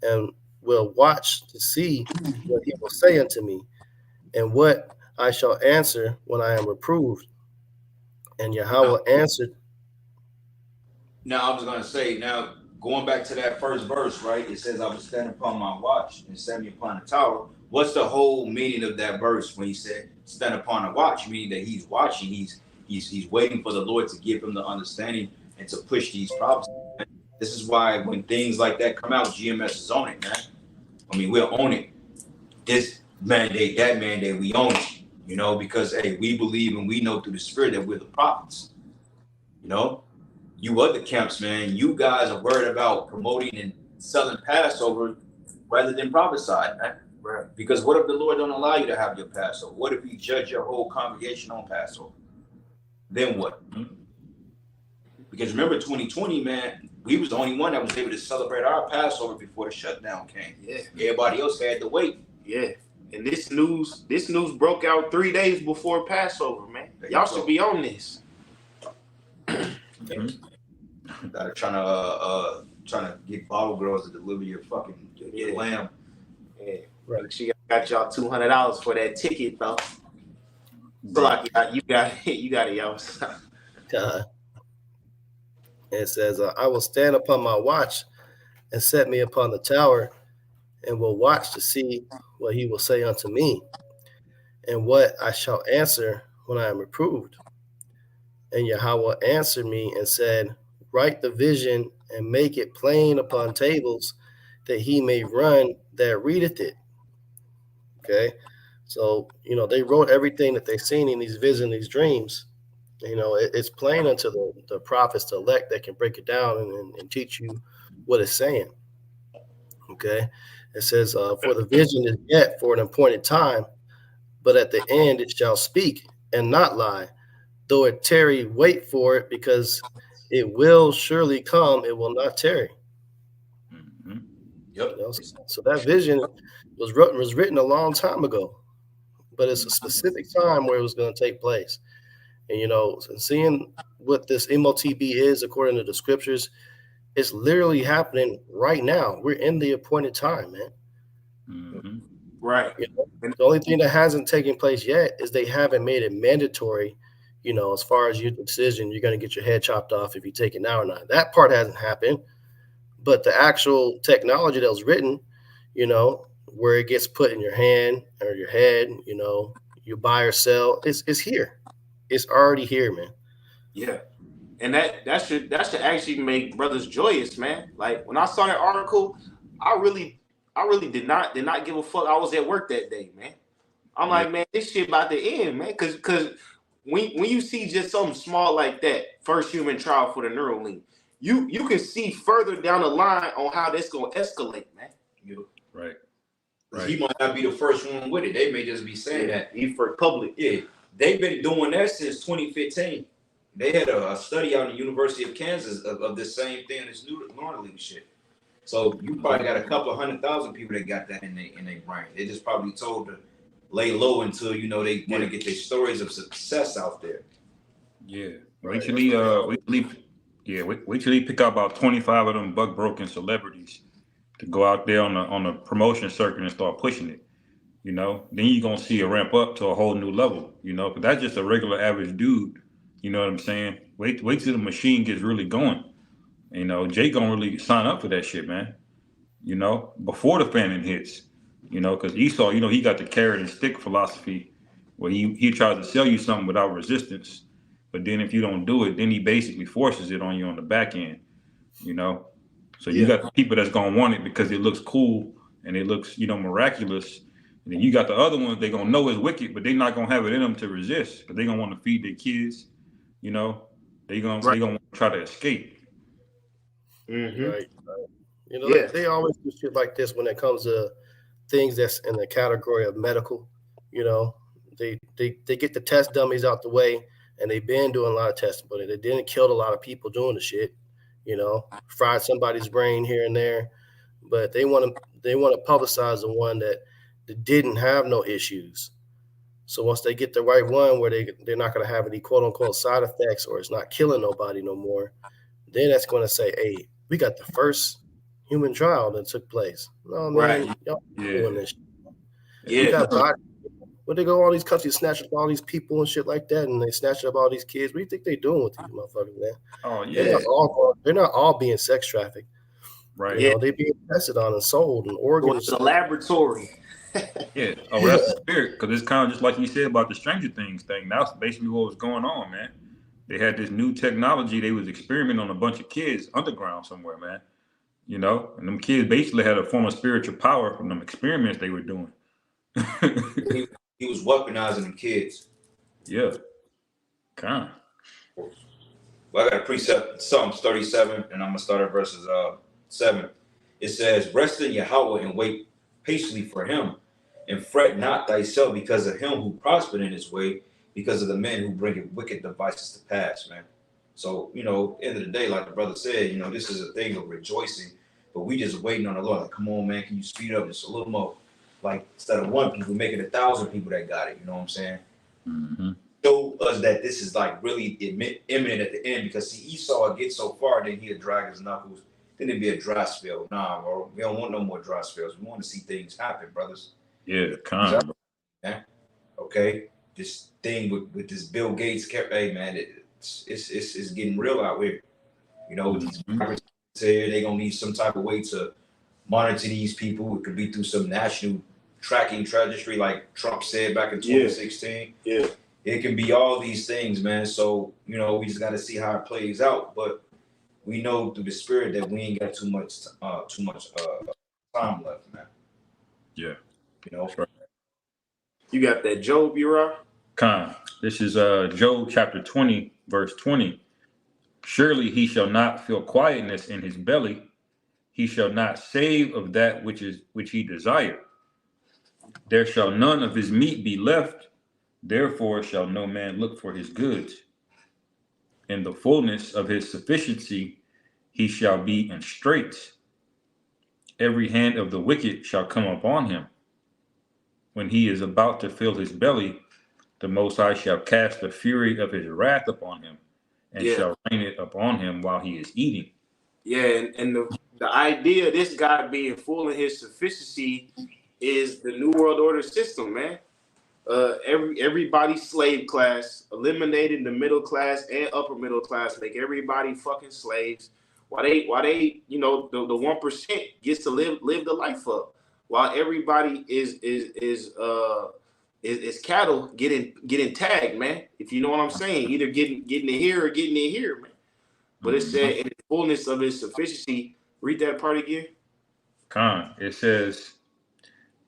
Speaker 3: and will watch to see what he will say unto me and what I shall answer when I am reproved. And YAHAWAH answered.
Speaker 2: Now, I was going to say, now, going back to that first verse, right? It says, I will stand upon my watch and set me upon the tower. What's the whole meaning of that verse when he said, stand upon a watch? Meaning that he's watching, he's waiting for the Lord to give him the understanding and to push these problems. This is why when things like that come out, GMS is on it, man. I mean, we'll own it. This mandate, that mandate, we own it, you know, because, hey, we believe and we know through the spirit that we're the prophets, you know. You other camps, man, you guys are worried about promoting and selling Passover rather than prophesying, man. Right. Because what if the Lord don't allow you to have your Passover? What if he judge your whole congregation on Passover? Then what? Because remember 2020, man, we was the only one that was able to celebrate our Passover before the shutdown came.
Speaker 1: Yeah.
Speaker 2: Everybody else had to wait.
Speaker 1: Yeah. And this news broke out 3 days before Passover, man. Y'all should be on this.
Speaker 2: Trying to get bottle girls to deliver your fucking lamb.
Speaker 1: Yeah. Right. She got y'all $200 for that ticket, though. So like you got it, y'all.
Speaker 3: It says, I will stand upon my watch and set me upon the tower and will watch to see what he will say unto me and what I shall answer when I am reproved. And YAHAWAH answered me and said, write the vision and make it plain upon tables that he may run that readeth it. Okay. So, you know, they wrote everything that they've seen in these visions, these dreams. You know, it's plain unto the prophets, the elect, that can break it down and teach you what it's saying. Okay. It says, for the vision is yet for an appointed time, but at the end it shall speak and not lie. Though it tarry, wait for it, because it will surely come. It will not tarry.
Speaker 2: Mm-hmm. Yep.
Speaker 3: You know, so that vision was written a long time ago, but it's a specific time where it was going to take place. And, you know, seeing what this MOTB is, according to the scriptures, it's literally happening right now. We're in the appointed time, man.
Speaker 1: Mm-hmm. Right.
Speaker 3: You know, the only thing that hasn't taken place yet is they haven't made it mandatory. You know, as far as your decision, you're going to get your head chopped off if you take it now or not. That part hasn't happened. But the actual technology that was written, you know, where it gets put in your hand or your head, you know, you buy or sell, it's here. It's already here, man.
Speaker 1: Yeah. And that should actually make brothers joyous, man. Like when I saw that article, I really did not give a fuck. I was at work that day, man. I'm like, man, this shit about to end, man. Cause when you see just something small like that, first human trial for the Neuralink, you can see further down the line on how that's gonna escalate, man.
Speaker 4: Right.
Speaker 2: He might not be the first one with it. They may just be saying that.
Speaker 1: He for public.
Speaker 2: Yeah. They've been doing that since 2015. They had a study out in the University of Kansas of this same thing, this Neuralink shit. So you probably got a couple of 100,000 people that got that in their brain. They just probably told to lay low until, you know, they want to get their stories of success out there.
Speaker 4: Yeah. Wait till he pick out about 25 of them buck broken celebrities to go out there on the promotion circuit and start pushing it. You know, then you're gonna see it ramp up to a whole new level, you know, but that's just a regular average dude. You know what I'm saying? Wait till the machine gets really going. You know, Jay gonna really sign up for that shit, man. You know, before the famine hits, you know, because Esau, you know, he got the carrot and stick philosophy where he tries to sell you something without resistance. But then if you don't do it, then he basically forces it on you on the back end, you know? So you got the people that's gonna want it because it looks cool and it looks, you know, miraculous. And then you got the other ones, they're gonna know it's wicked, but they're not gonna have it in them to resist. But they're gonna want to feed their kids, you know, they gonna try to escape.
Speaker 1: Mm-hmm.
Speaker 3: Right. You know, they always do shit like this when it comes to things that's in the category of medical. You know, they get the test dummies out the way, and they've been doing a lot of testing, but they didn't kill a lot of people doing the shit. You know, fried somebody's brain here and there, but they want to publicize the one that didn't have no issues. So once they get the right one where they're not going to have any quote unquote side effects, or it's not killing nobody no more, then that's going to say, hey, we got the first human trial that took place. No, man,
Speaker 1: Right.
Speaker 3: y'all
Speaker 4: Yeah.
Speaker 3: doing this.
Speaker 1: Yeah.
Speaker 3: You got body. Where they go, all these countries snatch up all these people and shit like that, and they snatch up all these kids. What do you think they doing with these motherfuckers, man?
Speaker 4: Oh
Speaker 3: They're
Speaker 4: yeah.
Speaker 3: not all being sex trafficked.
Speaker 4: Right.
Speaker 3: You know, they being tested on and sold and
Speaker 1: Going
Speaker 3: organs.
Speaker 1: to the laboratory.
Speaker 4: Yeah. Oh, well, that's the spirit. Because it's kind of just like you said about the Stranger Things thing. That's basically what was going on, man. They had this new technology. They was experimenting on a bunch of kids underground somewhere, man. You know, and them kids basically had a form of spiritual power from them experiments they were doing.
Speaker 2: He was weaponizing the kids.
Speaker 4: Yeah. Kind of.
Speaker 2: Well, I got a precept, Psalms 37, and I'm going to start at verses 7. It says, rest in Yahawah and wait patiently for him, and fret not thyself because of him who prospered in his way, because of the men who bring wicked devices to pass, man. So, you know, end of the day, like the brother said, you know, this is a thing of rejoicing, but we just waiting on the Lord. Like, come on, man, can you speed up just a little more? Like, instead of 1 people, make it 1,000 people that got it, you know what I'm saying?
Speaker 4: Mm-hmm.
Speaker 2: Show us that this is like really imminent at the end, because see, Esau would get so far, then he'd drag his knuckles, then it'd be a dry spell. Nah, bro, we don't want no more dry spells. We want to see things happen, brothers.
Speaker 4: Yeah, kind of.
Speaker 2: Yeah. Okay, this thing with this Bill Gates, hey man, it's getting real out here. You know, these Congress here, they gonna need some type of way to monitor these people. It could be through some national tracking registry, like Trump said back in 2016.
Speaker 1: Yeah.
Speaker 2: It can be all these things, man. So, you know, we just got to see how it plays out. But we know through the spirit that we ain't got too much time left, man.
Speaker 4: Yeah.
Speaker 2: You know?
Speaker 4: Right.
Speaker 1: You got that Job, Uriah?
Speaker 4: Kind. This is Job chapter 20, verse 20. Surely he shall not feel quietness in his belly. He shall not save of that which he desired. There shall none of his meat be left. Therefore shall no man look for his goods. In the fullness of his sufficiency he shall be in straits. Every hand of the wicked shall come upon him. When he is about to fill his belly, the Most High shall cast the fury of his wrath upon him, and shall rain it upon him while he is eating.
Speaker 1: Yeah, and the idea of this guy being full in his sufficiency is the New World Order system, man. Everybody slave class, eliminating the middle class and upper middle class, make everybody fucking slaves. Why they you know, the 1% gets to live the life up, while everybody is cattle getting tagged, man. If you know what I'm saying, either getting it here or getting it here, man. But it said in the fullness of his sufficiency. Read that part again.
Speaker 4: Con. It says,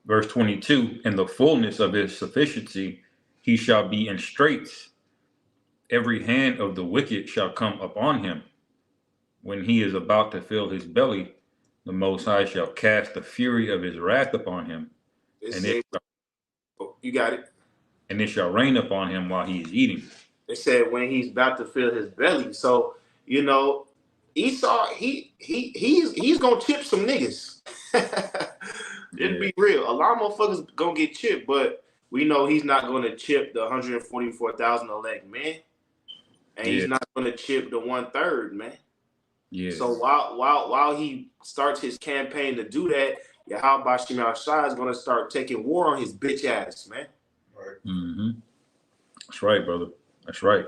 Speaker 4: verse 22, in the fullness of his sufficiency, he shall be in straits. Every hand of the wicked shall come upon him. When he is about to fill his belly, the Most High shall cast the fury of his wrath upon him.
Speaker 1: You got it.
Speaker 4: And it shall rain upon him while he is eating.
Speaker 1: It said when he's about to fill his belly. So, you know, Esau, he's gonna chip some niggas. Let's be real. A lot of motherfuckers gonna get chipped, but we know he's not gonna chip the 144,000 elect men, and he's not gonna chip the 1/3, man.
Speaker 4: Yeah.
Speaker 1: So while he starts his campaign to do that, YAHAWAHSHI is gonna start taking war on his bitch ass, man.
Speaker 2: Right.
Speaker 4: Mm-hmm. That's right, brother. That's right.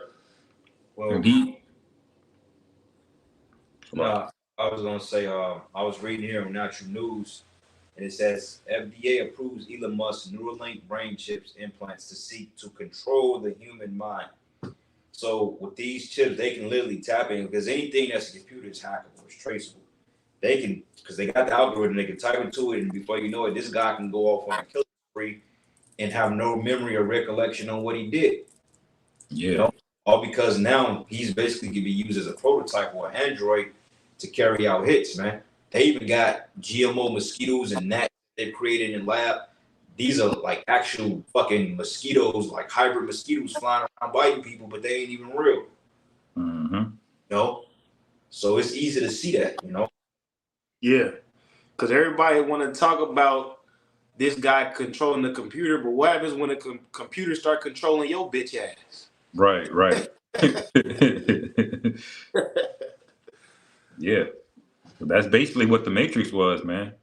Speaker 2: Well,
Speaker 4: indeed.
Speaker 2: I was gonna say, I was reading here on Natural News, and it says FDA approves Elon Musk's Neuralink brain chips implants to seek to control the human mind. So with these chips, they can literally tap in, because anything that's a computer is hackable, it's traceable. They can, because they got the algorithm, they can type into it, and before you know it, this guy can go off on a killing spree and have no memory or recollection on what he did.
Speaker 4: Yeah.
Speaker 2: You know? All because now he's basically can be used as a prototype or an android to carry out hits, man. They even got GMO mosquitoes and gnats they've created in lab, these are like actual fucking mosquitoes, like hybrid mosquitoes flying around biting people, but they ain't even real.
Speaker 4: Mm-hmm.
Speaker 2: You know? So it's easy to see that, you know?
Speaker 1: Yeah. Because everybody want to talk about this guy controlling the computer, but what happens when a computer start controlling your bitch ass?
Speaker 4: Right, right. Yeah. So that's basically what the Matrix was, man.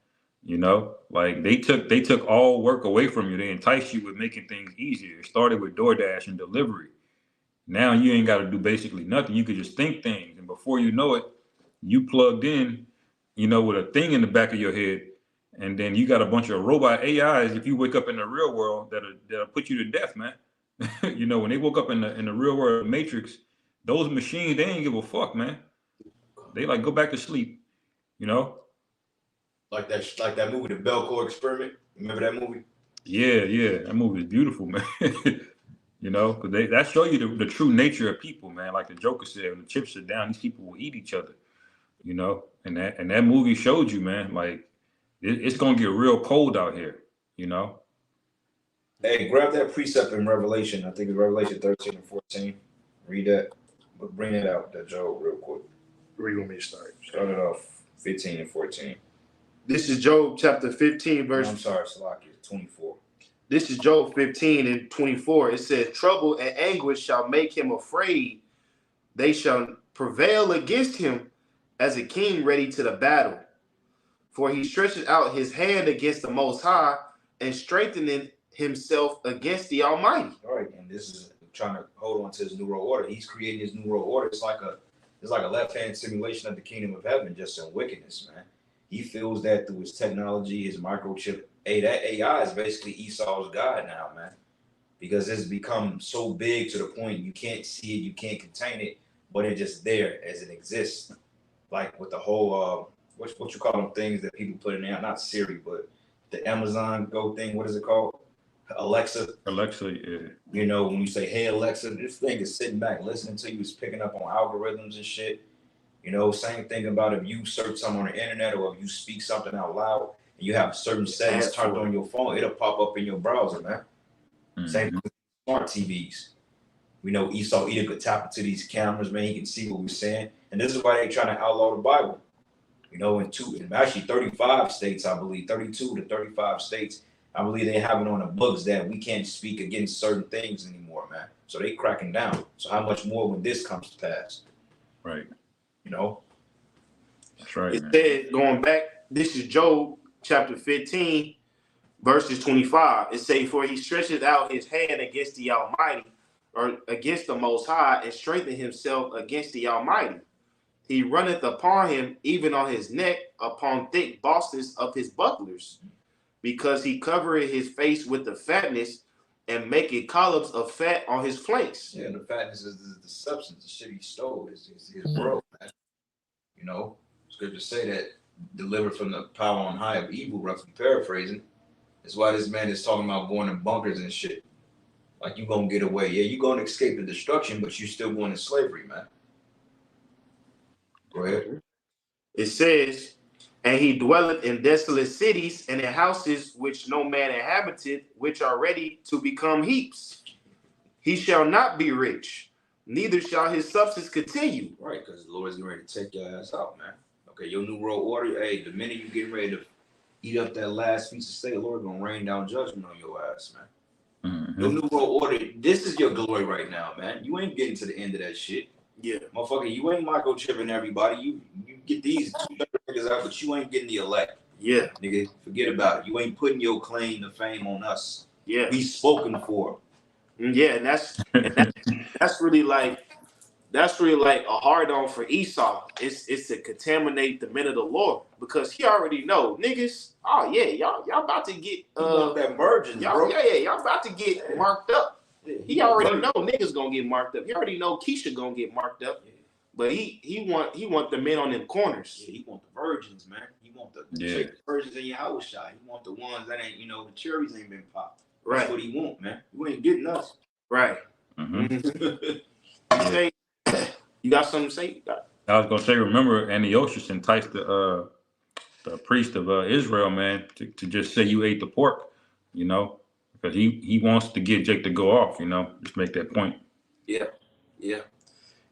Speaker 4: You know, like they took all work away from you. They enticed you with making things easier. It started with DoorDash and delivery. Now you ain't got to do basically nothing. You could just think things, and before you know it, you plugged in, you know, with a thing in the back of your head, and then you got a bunch of robot AIs. If you wake up in the real world, that'll put you to death, man. You know, when they woke up in the real world Matrix, those machines, they ain't give a fuck, man. They like go back to sleep, you know.
Speaker 2: Like that movie, The Belcourt Experiment. Remember that movie?
Speaker 4: Yeah, that movie is beautiful, man. You know, because that show you the true nature of people, man. Like the Joker said, when the chips are down, these people will eat each other. You know, and that movie showed you, man. Like it's gonna get real cold out here. You know.
Speaker 2: Hey, grab that precept in Revelation. I think it's Revelation 13 and 14. Read that, but bring it out, that Job, real quick.
Speaker 1: Where you want me to start?
Speaker 2: Start it off 15 and 14.
Speaker 1: This is Job chapter 15, verse.
Speaker 2: No, I'm sorry, Salaki, 24.
Speaker 1: This is Job 15 and 24. It says, trouble and anguish shall make him afraid. They shall prevail against him as a king ready to the battle. For he stretches out his hand against the Most High and strengthening himself against the Almighty.
Speaker 2: All right, and this is trying to hold on to his new world order. He's creating his new world order. It's like a left-hand simulation of the kingdom of heaven, just in wickedness, man. He feels that through his technology, his microchip. Hey, that AI is basically Esau's God now, man. Because it's become so big to the point you can't see it, you can't contain it, but it's just there as it exists. Like with the whole what you call them things that people put in there, not Siri, but the Amazon Go thing, what is it called? Alexa.
Speaker 4: Alexa, yeah.
Speaker 2: You know, when you say, hey, Alexa, this thing is sitting back listening to you, it's picking up on algorithms and shit. You know, same thing about if you search something on the internet or if you speak something out loud and you have certain settings turned on your phone, it'll pop up in your browser, man. Mm-hmm. Same thing with smart TVs. We know Esau either could tap into these cameras, man, he can see what we're saying. And this is why they're trying to outlaw the Bible. You know, in actually 35 states, I believe, 32 to 35 states, I believe they have it on the books that we can't speak against certain things anymore, man. So they cracking down. So how much more when this comes to pass?
Speaker 4: Right.
Speaker 2: You know?
Speaker 4: That's right.
Speaker 1: It said, going back, this is Job chapter 15, verses 25. It says, for he stretches out his hand against the Almighty, or against the Most High, and strengthen himself against the Almighty. He runneth upon him, even on his neck, upon thick bosses of his bucklers, because he covereth his face with the fatness, and maketh columns of fat on his flanks.
Speaker 2: Yeah, and the fatness is the substance, the shit he stole, his world, man. You know, it's good to say that, delivered from the power on high of evil, roughly paraphrasing. That's why this man is talking about going in bunkers and shit. Like, you gonna get away. Yeah, you gonna escape the destruction, but you still going to slavery, man. Go ahead.
Speaker 1: It says, and he dwelleth in desolate cities and in houses which no man inhabited, which are ready to become heaps. He shall not be rich, neither shall his substance continue.
Speaker 2: Right, because the Lord's getting ready to take your ass out, man. Okay, your new world order, hey, the minute you get ready to eat up that last piece of steak, the Lord gonna rain down judgment on your ass, man. Mm-hmm. Your new world order, this is your glory right now, man. You ain't getting to the end of that shit.
Speaker 1: Yeah.
Speaker 2: Motherfucker, you ain't microchipping everybody. You get these niggas out, but you ain't getting the elect.
Speaker 1: Yeah.
Speaker 2: Nigga, forget about it. You ain't putting your claim to fame on us.
Speaker 1: Yeah.
Speaker 2: We spoken for.
Speaker 1: Yeah, and that's really like a hard on for Esau. It's to contaminate the men of the Lord, because he already know niggas. Oh yeah, y'all about to get
Speaker 2: that virgin,
Speaker 1: y'all,
Speaker 2: bro.
Speaker 1: y'all about to get marked up. He already know niggas gonna get marked up. He already know Keisha gonna get marked up. Yeah. But he want the men on them corners.
Speaker 2: Yeah, he want the virgins, man. He want the virgins in YAHAWAHSHI. He want the ones that ain't, the cherries ain't been popped. Right. That's what he want, man. You ain't getting us.
Speaker 1: Right.
Speaker 4: Mm-hmm.
Speaker 1: You got something to say?
Speaker 4: I was gonna say, remember Antiochus enticed the the priest of Israel, man, to just say you ate the pork, you know, because he wants to get Jake to go off, you know, just make that point.
Speaker 1: Yeah, yeah.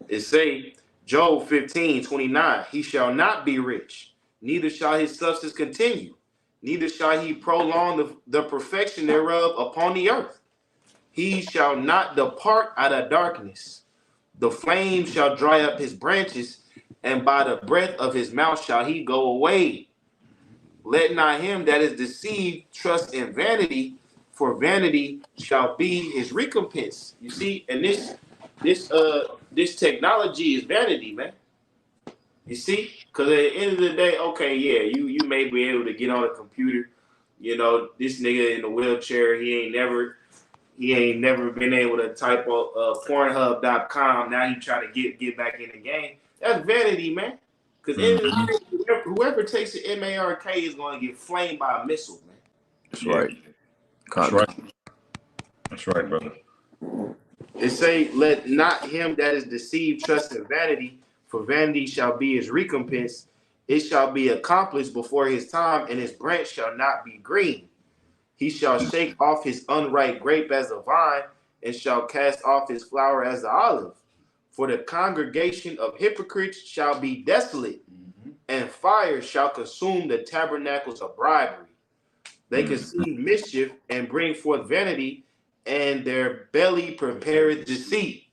Speaker 1: It say, Job 15:29, he shall not be rich, neither shall his substance continue, neither shall he prolong the perfection thereof upon the earth. He shall not depart out of darkness. The flame shall dry up his branches, and by the breath of his mouth shall he go away. Let not him that is deceived trust in vanity, for vanity shall be his recompense. You see, and this technology is vanity, man. You see, because at the end of the day, okay, yeah, you may be able to get on a computer. You know, this nigga in the wheelchair, he ain't never been able to type up Pornhub.com. Now he trying to get back in the game. That's vanity, man. Because whoever takes the MARK is going to get flamed by a missile, man.
Speaker 5: That's right.
Speaker 4: That's right. That's right, brother.
Speaker 1: It say, let not him that is deceived trust in vanity, for vanity shall be his recompense. It shall be accomplished before his time, and his branch shall not be green. He shall shake off his unripe grape as a vine, and shall cast off his flower as the olive. For the congregation of hypocrites shall be desolate, and fire shall consume the tabernacles of bribery. They conceive mischief and bring forth vanity, and their belly prepareth deceit.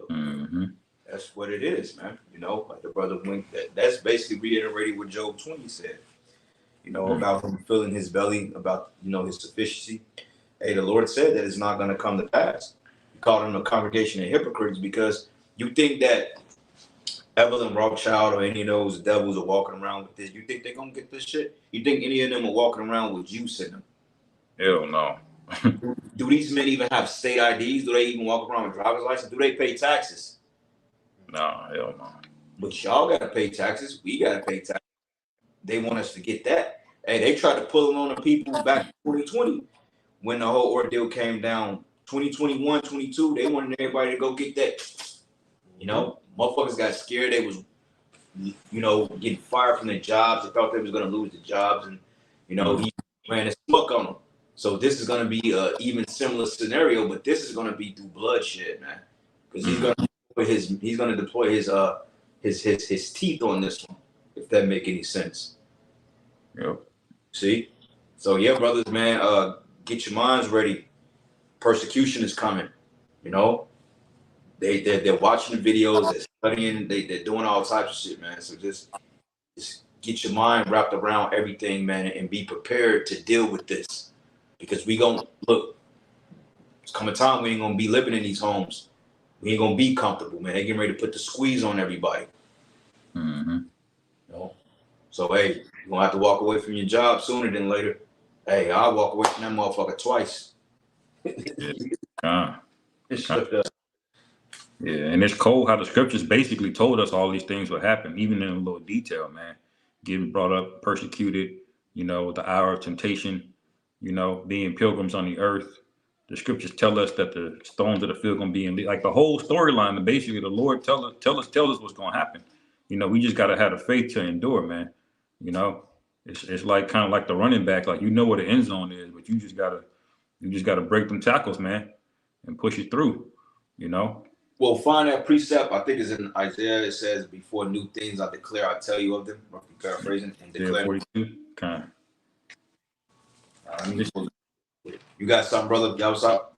Speaker 4: Mm-hmm.
Speaker 2: That's what it is, man. You know, like the brother went. That's basically reiterating what Job 20 said. You know, about him filling his belly, about, you know, his sufficiency. Hey, the Lord said that it's not going to come to pass. He called them a congregation of hypocrites because you think that Evelyn Rothschild or any of those devils are walking around with this. You think they're going to get this shit? You think any of them are walking around with juice in them?
Speaker 4: Hell no.
Speaker 2: Do these men even have state IDs? Do they even walk around with driver's license? Do they pay taxes?
Speaker 4: Nah, hell no.
Speaker 2: But y'all got to pay taxes. We got to pay taxes. They want us to get that. Hey, they tried to pull it on the people back in 2020 when the whole ordeal came down. 2021, 22, they wanted everybody to go get that. You know, motherfuckers got scared. They was, you know, getting fired from their jobs. They thought they was going to lose the jobs. And, you know, he ran his smoke on them. So this is going to be an even similar scenario, but this is going to be through bloodshed, man. Because he's going to deploy his teeth on this one, if that make any sense.
Speaker 4: Yep.
Speaker 2: See? So yeah, brothers, man, get your minds ready. Persecution is coming. You know? They're watching the videos, they're studying, they're doing all types of shit, man. So just get your mind wrapped around everything, man, and be prepared to deal with this. Because we gonna look, it's coming time we ain't gonna be living in these homes. We ain't gonna be comfortable, man. They getting ready to put the squeeze on everybody.
Speaker 4: Mm-hmm.
Speaker 2: You know? So hey, you're gonna have to walk away from your job sooner than later. Hey, I'll walk away from that motherfucker twice.
Speaker 4: Yeah.
Speaker 2: Yeah,
Speaker 4: And it's cold how the scriptures basically told us all these things would happen, even in a little detail, man. Getting brought up, persecuted, you know, the hour of temptation, you know, being pilgrims on the earth. The scriptures tell us that the stones of the field gonna be in like the whole storyline. And basically, the Lord tell us what's gonna happen. You know, we just gotta have the faith to endure, man. You know, it's like kind of like the running back, like you know where the end zone is, but you just gotta break them tackles, man, and push it through. You know.
Speaker 2: well, find that precept. I think it's in Isaiah. It says, "Before new things I declare, I tell you of them." Roughly paraphrasing and declare.
Speaker 4: 42. Kind
Speaker 2: You got something, brother? Y'all what's up?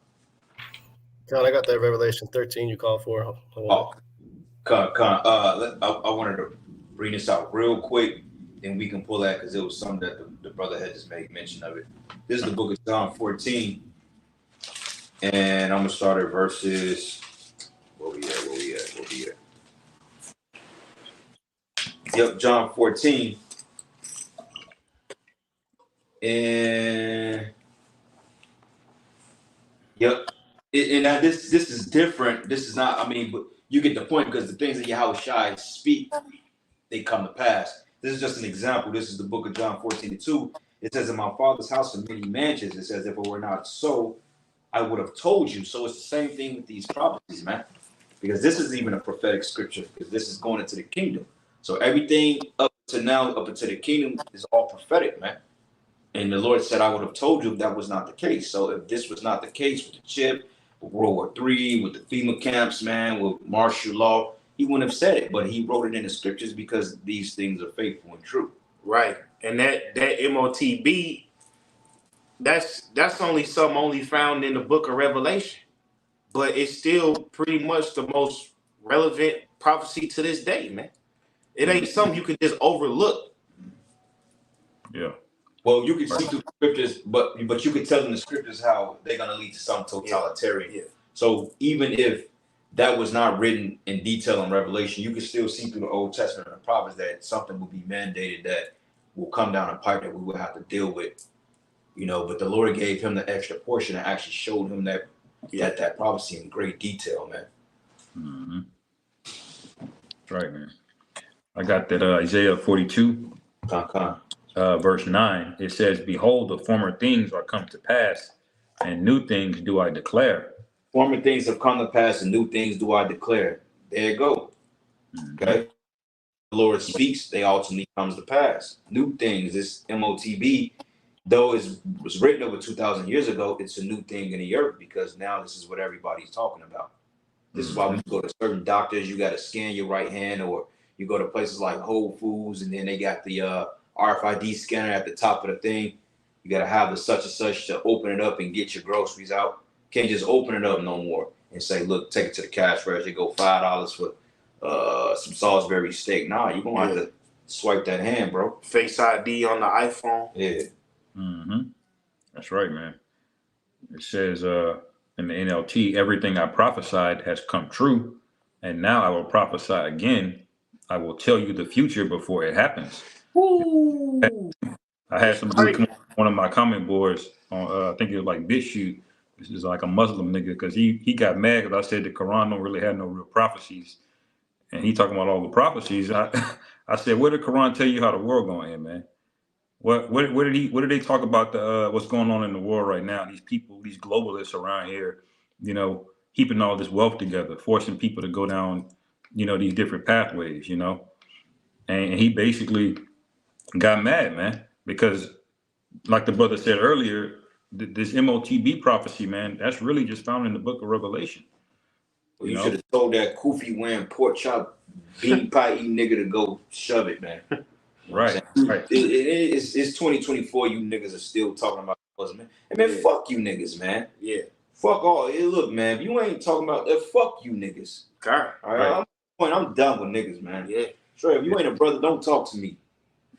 Speaker 3: John, I got that Revelation 13 you called for.
Speaker 2: Oh, I wanted to bring this out real quick, then we can pull that because it was something that the brother had just made mention of it. This is the book of John 14, and I'm gonna start at verses. Where we at? Yep, John 14, and yep. And now this is different. This is not. I mean, but you get the point because the things that YAHAWAHSHI speak, they come to pass. This is just an example. This is the book of John 14:2. It says, "In my Father's house are many mansions." It says, "If it were not so, I would have told you." So it's the same thing with these prophecies, man. Because this is even a prophetic scripture. Because this is going into the kingdom. So everything up to now up into the kingdom is all prophetic, man. And the Lord said, I would have told you if that was not the case. So if this was not the case with the chip, with World War III, with the FEMA camps, man, with martial law, he wouldn't have said it. But he wrote it in the scriptures because these things are faithful and true.
Speaker 1: Right. And that MOTB, that's only found in the book of Revelation. But it's still pretty much the most relevant prophecy to this day, man. It ain't something you can just overlook.
Speaker 4: Yeah.
Speaker 2: Well, you can see through the scriptures, but you can tell in the scriptures how they're going to lead to some totalitarian.
Speaker 1: Yeah.
Speaker 2: So even if that was not written in detail in Revelation, you can still see through the Old Testament and the prophets that something will be mandated that will come down a pipe that we will have to deal with, you know. But the Lord gave him the extra portion and actually showed him that prophecy in great detail, man.
Speaker 4: Mm-hmm. That's right, man. I got that Isaiah 42, verse 9. It says, "Behold, the former things are come to pass, and new things do I declare."
Speaker 2: Former things have come to pass, and new things do I declare. There you go.
Speaker 4: Mm-hmm.
Speaker 2: Okay. The Lord speaks, they ultimately comes to pass. New things, this MOTB, though it was written over 2,000 years ago, it's a new thing in the earth because now this is what everybody's talking about. This is why when you go to certain doctors, you got to scan your right hand, or you go to places like Whole Foods, and then they got the RFID scanner at the top of the thing. You got to have the such and such to open it up and get your groceries out. Can't just open it up no more and say, look, take it to the cash register, go $5 for some Salisbury steak. Nah, you're going to have to swipe that hand, bro.
Speaker 1: Face ID on the iPhone.
Speaker 2: Yeah.
Speaker 4: Mm-hmm. That's right, man. It says in the NLT, everything I prophesied has come true, and now I will prophesy again. I will tell you the future before it happens.
Speaker 1: Woo!
Speaker 4: I had somebody come on one of my comment boards on, I think it was like BitChute. This is like a Muslim nigga, because he got mad because I said the Quran don't really have no real prophecies, and he talking about all the prophecies. I said, where did the Quran tell you how the world going to end, man? What did they talk about the what's going on in the world right now? These people, these globalists around here, you know, keeping all this wealth together, forcing people to go down, you know, these different pathways, you know. And he basically got mad, man, because like the brother said earlier, this MOTB prophecy, man, that's really just found in the book of Revelation.
Speaker 2: Well, you should have told that Koofy wearing pork chop, bean pie eating nigga to go shove it, man.
Speaker 4: Right.
Speaker 2: It's 2024. You niggas are still talking about Muslim, man. And man, fuck you niggas, man.
Speaker 1: Yeah.
Speaker 2: Fuck all. Hey, look, man, if you ain't talking about that, fuck you niggas.
Speaker 1: God.
Speaker 2: All right. I'm done with niggas, man.
Speaker 1: Yeah.
Speaker 2: Sure, if you ain't a brother, don't talk to me.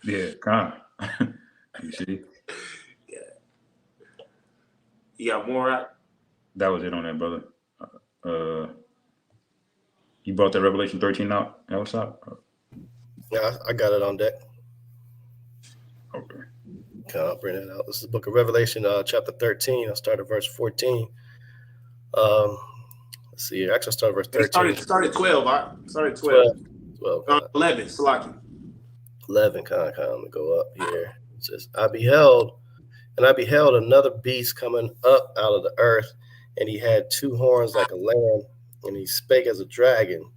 Speaker 4: Yeah, kind of. You see?
Speaker 1: Yeah. You got more out?
Speaker 4: That was it on that, brother. You brought that Revelation 13 out? What's up?
Speaker 3: Yeah, I got it on deck.
Speaker 4: Okay.
Speaker 3: I'll bring it out. This is the book of Revelation, chapter 13. I'll start at verse 14. Let's see here. Actually, I'll start at verse 13.
Speaker 1: Started 12. I started 12.
Speaker 3: 12.
Speaker 1: 11. Salaki.
Speaker 3: 11. Kind of go up here. It says, I beheld another beast coming up out of the earth, and he had two horns like a lamb, and he spake as a dragon,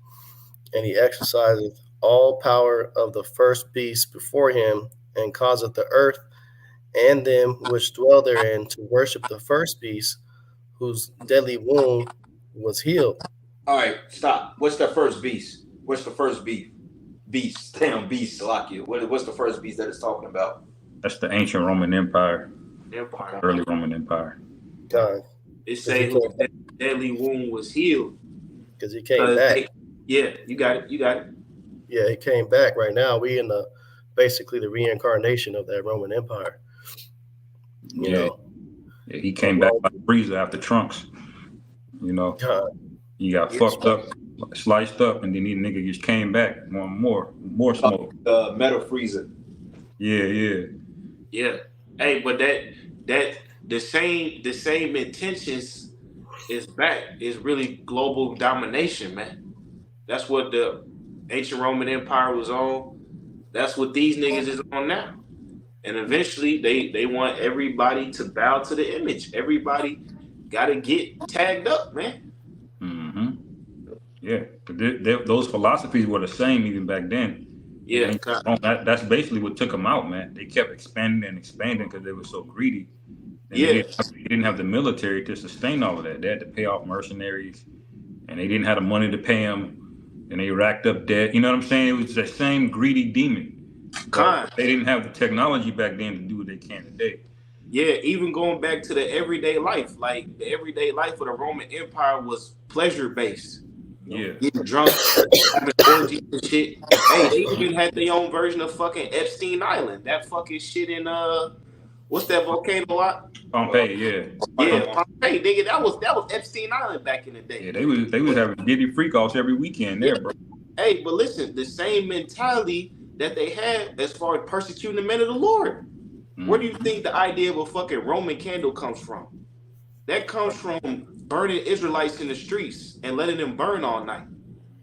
Speaker 3: and he exerciseth all power of the first beast before him, and causeth the earth and them which dwell therein to worship the first beast, whose deadly wound was healed.
Speaker 2: All right, stop. What's the first beast? What's the first beast? Beast. Damn, beast, Salakia. What's the first beast that it's talking about?
Speaker 4: That's the ancient Roman Empire.
Speaker 1: Empire.
Speaker 4: Early Roman Empire.
Speaker 3: God.
Speaker 1: It say whose deadly wound was healed.
Speaker 3: Because he came back.
Speaker 1: Yeah, you got it.
Speaker 3: Yeah, he came back. Right now, we in basically the reincarnation of that Roman Empire. You know?
Speaker 4: Yeah, he came back like Frieza after Trunks. You know, he got fucked up, sliced up, and then the nigga just came back. More smoke.
Speaker 2: Metal freezer.
Speaker 4: Yeah.
Speaker 1: Hey, but that the same intentions is back. Is really global domination, man. That's what the ancient Roman Empire was on. That's what these niggas is on now. And eventually they want everybody to bow to the image. Everybody gotta get tagged up, man.
Speaker 4: Mm-hmm. Yeah, those philosophies were the same even back then.
Speaker 1: Yeah,
Speaker 4: That's basically what took them out, man. They kept expanding and expanding because they were so greedy. And
Speaker 1: yeah.
Speaker 4: they didn't have the military to sustain all of that. They had to pay off mercenaries, and they didn't have the money to pay them, and they racked up debt. You know what I'm saying? It was the same greedy demon. But they didn't have the technology back then to do what they can today.
Speaker 1: Yeah, even going back to the everyday life, like the everyday life of the Roman Empire was pleasure based.
Speaker 4: Yeah.
Speaker 1: Getting drunk, having orgies and shit. Hey, they even had their own version of fucking Epstein Island. That fucking shit in what's that volcano lot?
Speaker 4: Pompeii, yeah.
Speaker 1: Yeah, Pompeii, nigga, that was Epstein Island back in the day.
Speaker 4: Yeah, they was having giddy freak offs every weekend there, bro.
Speaker 1: Hey, but listen, the same mentality that they had as far as persecuting the men of the Lord. Where do you think the idea of a fucking Roman candle comes from? That comes from burning Israelites in the streets and letting them burn all night.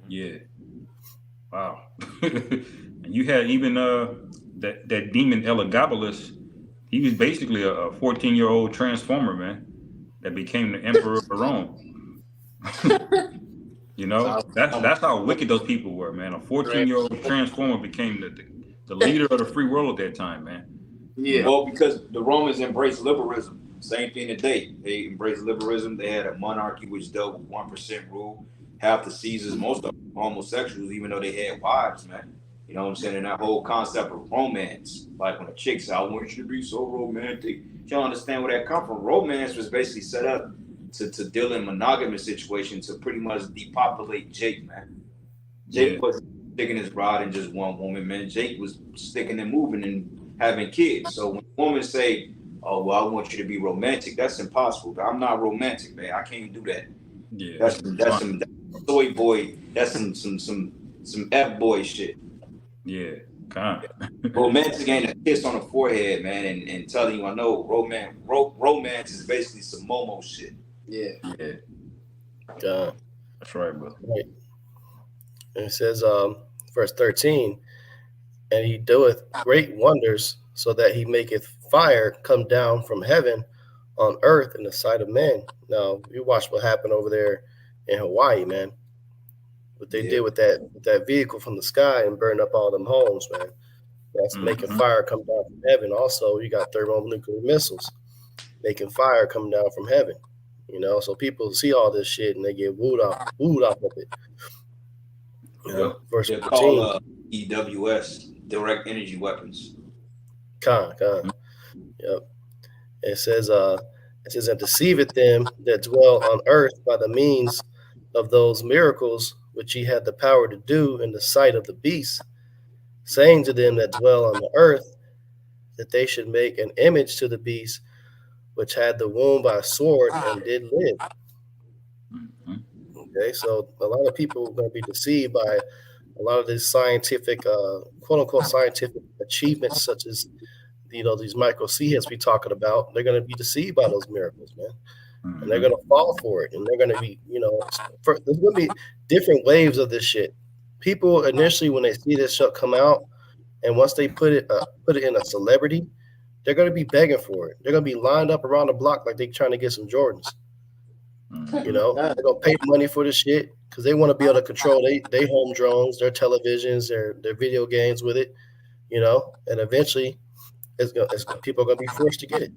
Speaker 4: Yeah. Wow. And you had even that demon Elagabalus. He was basically a 14-year-old transformer, man, that became the emperor of Rome. You know, that's how wicked those people were, man. A 14-year-old transformer became the leader of the free world at that time, man.
Speaker 1: Yeah.
Speaker 2: Well, because the Romans embraced liberalism. Same thing today. They embraced liberalism. They had a monarchy which dealt with 1% rule. Half the Caesars, most of them homosexuals, even though they had wives, man. You know what I'm saying? And that whole concept of romance, like when a chick said, I want you to be so romantic. You don't understand where that come from. Romance was basically set up to deal in monogamous situations to pretty much depopulate Jake, man. Jake wasn't sticking his rod in just one woman, man. Jake was sticking and moving and having kids. So when women say, oh, well, I want you to be romantic, that's impossible. I'm not romantic, man. I can't do that.
Speaker 4: Yeah.
Speaker 2: That's some soy boy, that's some F boy shit.
Speaker 4: Yeah, kind of.
Speaker 2: Romantic ain't a kiss on the forehead, man, and telling you I know romance is basically some Momo shit.
Speaker 1: Yeah.
Speaker 4: That's right, bro.
Speaker 3: Right. And it says, verse 13, and he doeth great wonders, so that he maketh fire come down from heaven on earth in the sight of men. Now, you watch what happened over there in Hawaii, man. What they did with that vehicle from the sky and burned up all them homes, man. That's making fire come down from heaven. Also, you got thermonuclear missiles making fire come down from heaven. You know, so people see all this shit and they get wooed off of it. Verse 14.
Speaker 2: Called EWS, direct energy weapons.
Speaker 3: Yep. It says, and deceiveth them that dwell on earth by the means of those miracles which he had the power to do in the sight of the beast, saying to them that dwell on the earth that they should make an image to the beast which had the wound by a sword and did live. Okay, so a lot of people are going to be deceived by a lot of these scientific, quote unquote, scientific achievements, such as, you know, these micro CHIPs we talking about. They're going to be deceived by those miracles, man. And they're going to fall for it. And they're going to be, you know, there's going to be different waves of this shit. People initially, when they see this shit come out, and once they put it in a celebrity, they're going to be begging for it. They're going to be lined up around the block like they're trying to get some Jordans. You know, they're going to pay money for this shit because they want to be able to control they home drones, their televisions, their video games with it, you know, and eventually people are going to be forced to get it.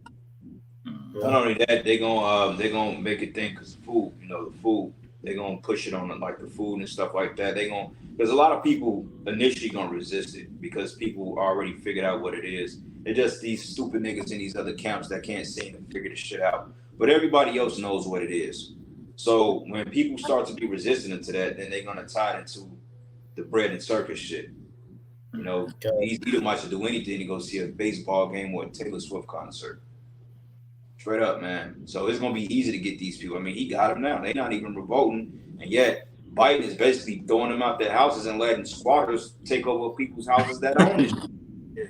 Speaker 2: Not only that, they're gonna make it think because food, you know, the food, they're gonna push it on like the food and stuff like that. There's a lot of people initially gonna resist it because people already figured out what it is. They're just these stupid niggas in these other camps that can't seem to figure this shit out. But everybody else knows what it is. So when people start to be resistant to that, then they're gonna tie it into the bread and circus shit. You know, these Edomites will do anything to go see a baseball game or a Taylor Swift concert. Straight up, man. So it's going to be easy to get these people. I mean, he got them now. They're not even revolting. And yet, Biden is basically throwing them out their houses and letting squatters take over people's houses that own it.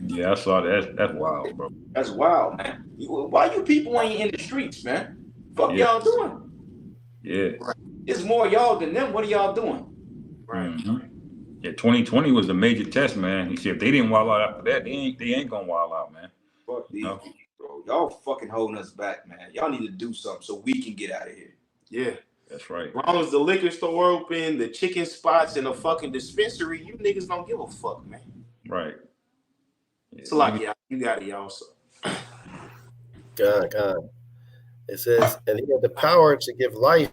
Speaker 4: Yeah, I saw that. That's wild, bro.
Speaker 2: That's wild, man. Why you people ain't in the streets, man? Fuck y'all doing?
Speaker 4: Yeah.
Speaker 2: It's more y'all than them. What are y'all doing?
Speaker 1: Right.
Speaker 4: Yeah, 2020 was a major test, man. He said if they didn't wild out after that, they ain't going to wild out, man.
Speaker 2: Fuck these people. Bro, y'all fucking holding us back, man. Y'all need to do something so we can get out of here.
Speaker 1: Yeah.
Speaker 4: That's right.
Speaker 1: As long as the liquor store open, the chicken spots, and the fucking dispensary, you niggas don't give a fuck, man.
Speaker 4: Right. Yeah,
Speaker 1: It's like, yeah, you got it, y'all. So.
Speaker 3: God. It says, and he had the power to give life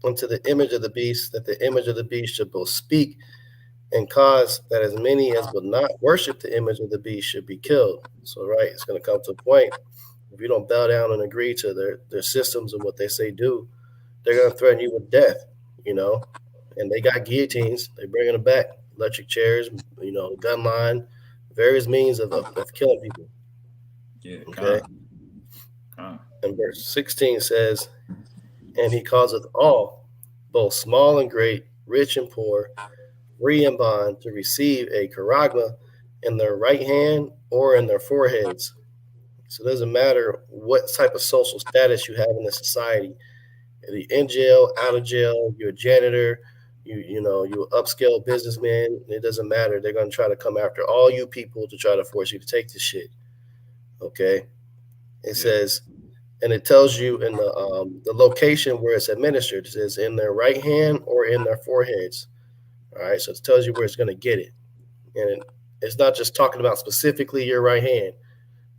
Speaker 3: unto the image of the beast, that the image of the beast should both speak and cause that as many as would not worship the image of the beast should be killed. So, right, it's going to come to a point. If you don't bow down and agree to their systems and what they say do, they're going to threaten you with death, you know. And they got guillotines. They're bringing them back, electric chairs, you know, gun line, various means of killing people.
Speaker 4: Yeah.
Speaker 3: Okay. And verse 16 says, and he causeth all, both small and great, rich and poor, free and bond, to receive a charagma in their right hand or in their foreheads. So it doesn't matter what type of social status you have in the society. You're in jail, out of jail, you're a janitor, you're an upscale businessman. It doesn't matter. They're going to try to come after all you people to try to force you to take this shit. Okay? It says, and it tells you in the location where it's administered. It says in their right hand or in their foreheads. All right, so it tells you where it's going to get it. And it's not just talking about specifically your right hand,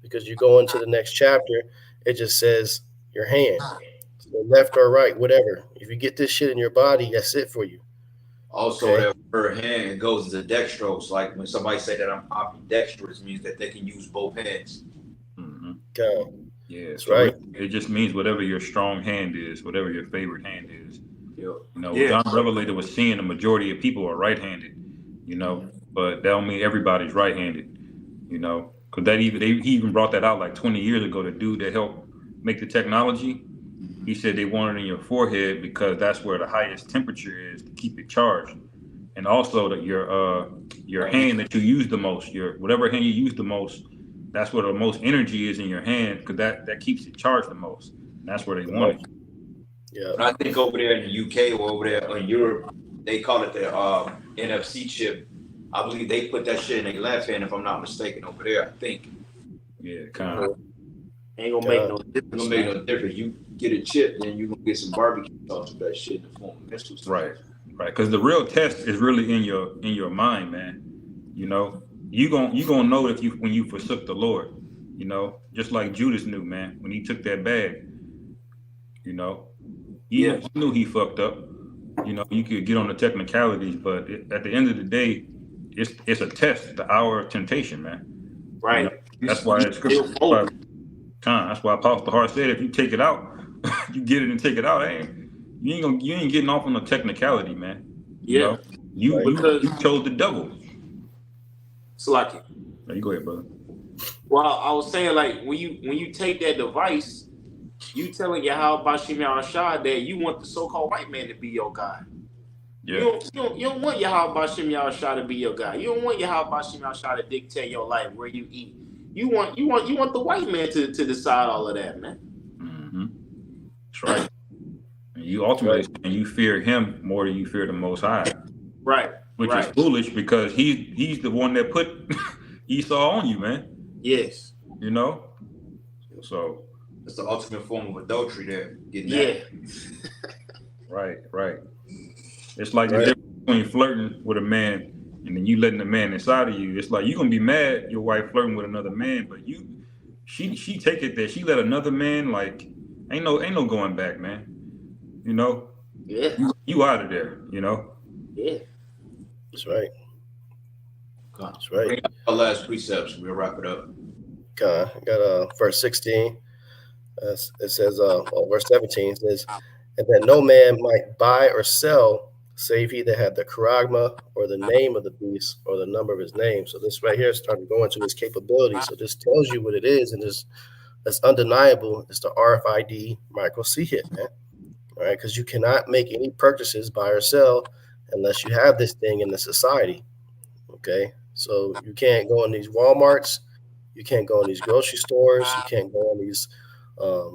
Speaker 3: because you go into the next chapter, it just says your hand. So left or right, whatever. If you get this shit in your body, that's it for you.
Speaker 2: Also,
Speaker 3: Okay.
Speaker 2: that her hand goes into dextrose. Like when somebody say that I'm ambidextrous, means that they can use both hands.
Speaker 4: Mm-hmm.
Speaker 3: Okay.
Speaker 4: Yeah,
Speaker 3: that's
Speaker 4: so
Speaker 3: right.
Speaker 4: It just means whatever your strong hand is, whatever your favorite hand is.
Speaker 2: Yep.
Speaker 4: You know, John Revelator was seeing the majority of people are right-handed. You know, but that don't mean everybody's right-handed. You know, because he even brought that out like 20 years ago. The dude that helped make the technology, he said they want it in your forehead because that's where the highest temperature is to keep it charged, and also that your hand that you use the most, whatever hand you use the most. That's where the most energy is in your hand because that keeps it charged the most. And that's where they want it.
Speaker 3: Yeah.
Speaker 2: But I think over there in the UK or over there in Europe, they call it the NFC chip. I believe they put that shit in their left hand, if I'm not mistaken, over there. I think.
Speaker 4: Yeah, kind of.
Speaker 1: Ain't gonna make no difference.
Speaker 2: It's gonna make no difference. You get a chip, then you gonna get some barbecue sauce with that shit in the form of missiles.
Speaker 4: Right. Because the real test is really in your mind, man. You know, you gonna know if when you forsook the Lord. You know, just like Judas knew, man, when he took that bag. You know, he knew he fucked up. You know, you could get on the technicalities, but at the end of the day, it's a test, the hour of temptation, man.
Speaker 1: Right.
Speaker 4: You know, that's why it's scripture. That's why Apostle Hart said, if you take it out, you get it and take it out. You ain't getting off on the technicality, man. You know, you chose the devil.
Speaker 1: It's like it.
Speaker 4: No, you go ahead, brother.
Speaker 1: Well, I was saying, like, when you take that device, you telling YAHAWAHSHI that you want the so-called white man to be your God. Yeah. You don't want YAHAWAHSHI to be your God. You don't want YAHAWAHSHI to dictate your life, where you eat. You want the white man to decide all of that, man.
Speaker 4: Mm-hmm. That's right. And you ultimately saying you fear him more than you fear the Most High.
Speaker 1: Right.
Speaker 4: Which is foolish because he's the one that put Esau on you, man.
Speaker 1: Yes.
Speaker 4: You know? So
Speaker 2: it's the ultimate form of adultery there.
Speaker 4: Right. It's like the difference between flirting with a man and then you letting the man inside of you. It's like you're gonna be mad your wife flirting with another man, but she take it there. She let another man, like, ain't no going back, man. You know?
Speaker 1: Yeah.
Speaker 4: You out of there, you know?
Speaker 1: Yeah.
Speaker 3: That's right. That's right.
Speaker 2: Bring up our last precepts. We'll wrap it up.
Speaker 3: I got verse 16. It says, verse 17 says, and that no man might buy or sell, save he that had the charagma or the name of the beast or the number of his name. So this right here is starting to go into his capability. So this tells you what it is, and that's undeniable. It's the RFID micro C hit, man. All right, because you cannot make any purchases, buy or sell, unless you have this thing in the society. Okay, so you can't go in these Walmarts, you can't go in these grocery stores, you can't go in these